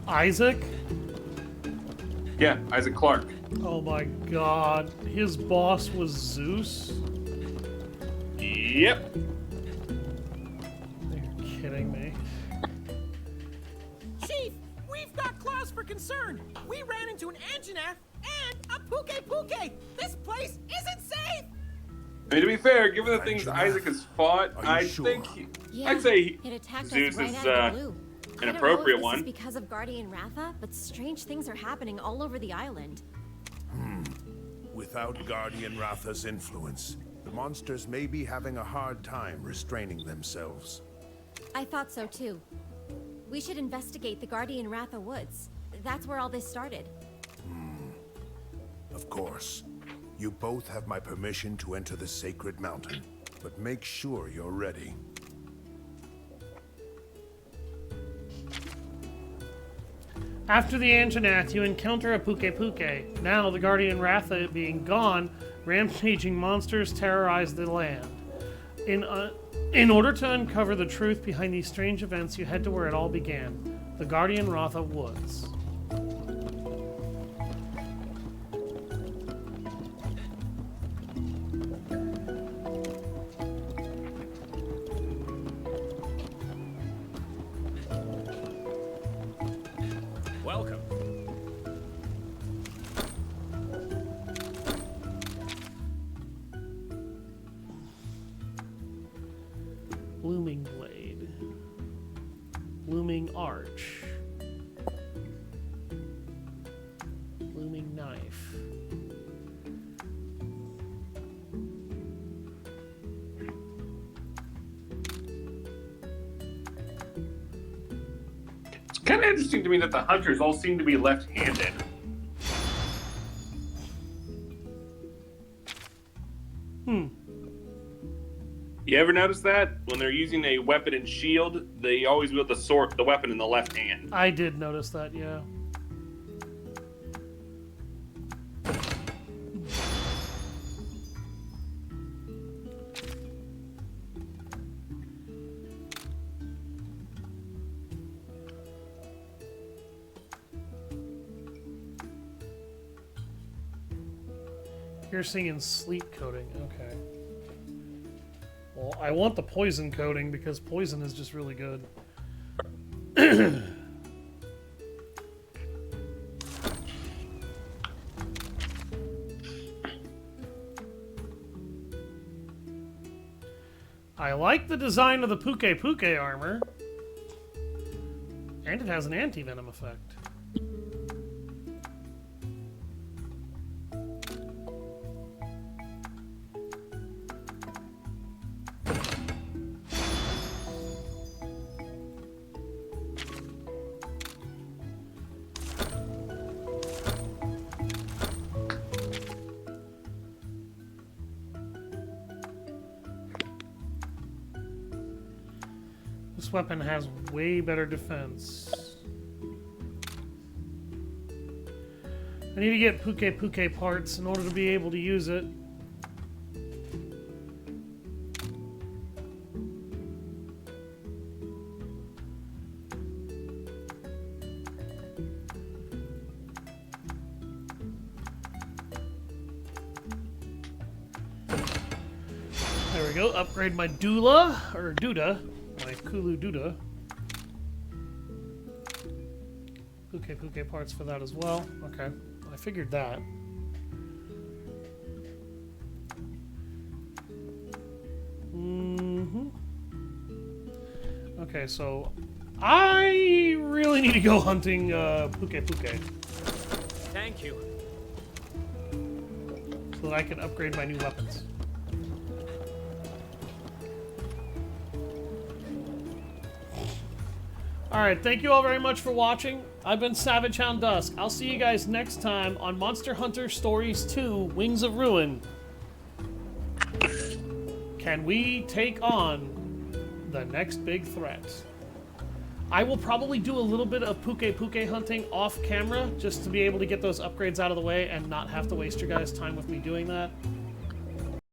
Isaac? Yeah, Isaac Clarke. Oh my god. His boss was Zeus? Yep. You're kidding me. Chief, we've got cause for concern. We ran into an Anjanath and a Puke Puke. This place isn't safe. I mean, to be fair, given the things Anjanath, Isaac has fought, are you I sure? think Yeah, I'd say it attacked Zeus us right is out of the blue. an I don't appropriate know if this one. is because of Guardian Ratha, but strange things are happening all over the island. Without Guardian Ratha's influence, the monsters may be having a hard time restraining themselves. I thought so too. We should investigate the Guardian Ratha Woods. That's where all this started. Of course. You both have my permission to enter the sacred mountain, but make sure you're ready. After the Anjanath, you encounter a Puke Puke. Now, the Guardian Ratha being gone, rampaging monsters terrorize the land. In order to uncover the truth behind these strange events, you head to where it all began, the Guardian Ratha Woods. Welcome. Blooming Blade. Blooming arch. Blooming knife. It's kind of interesting to me that the hunters all seem to be left-handed. You ever notice that? When they're using a weapon and shield, they always wield the weapon in the left hand. I did notice that, yeah. Piercing and sleep coating, okay. Well, I want the poison coating because poison is just really good. I like the design of the Puke Puke armor. And it has an anti-venom effect. This weapon has way better defense. I need to get Puke Puke parts in order to be able to use it. There we go. Upgrade my Dula, or Duda. My Kulu Duda. Puke Puke parts for that as well. Okay, I figured that. Okay, so I really need to go hunting Puke Puke. Thank you. So that I can upgrade my new weapons. Alright, thank you all very much for watching. I've been Savage Hound Dusk. I'll see you guys next time on Monster Hunter Stories 2, Wings of Ruin. Can we take on the next big threat? I will probably do a little bit of Puke Puke hunting off camera, just to be able to get those upgrades out of the way and not have to waste your guys' time with me doing that.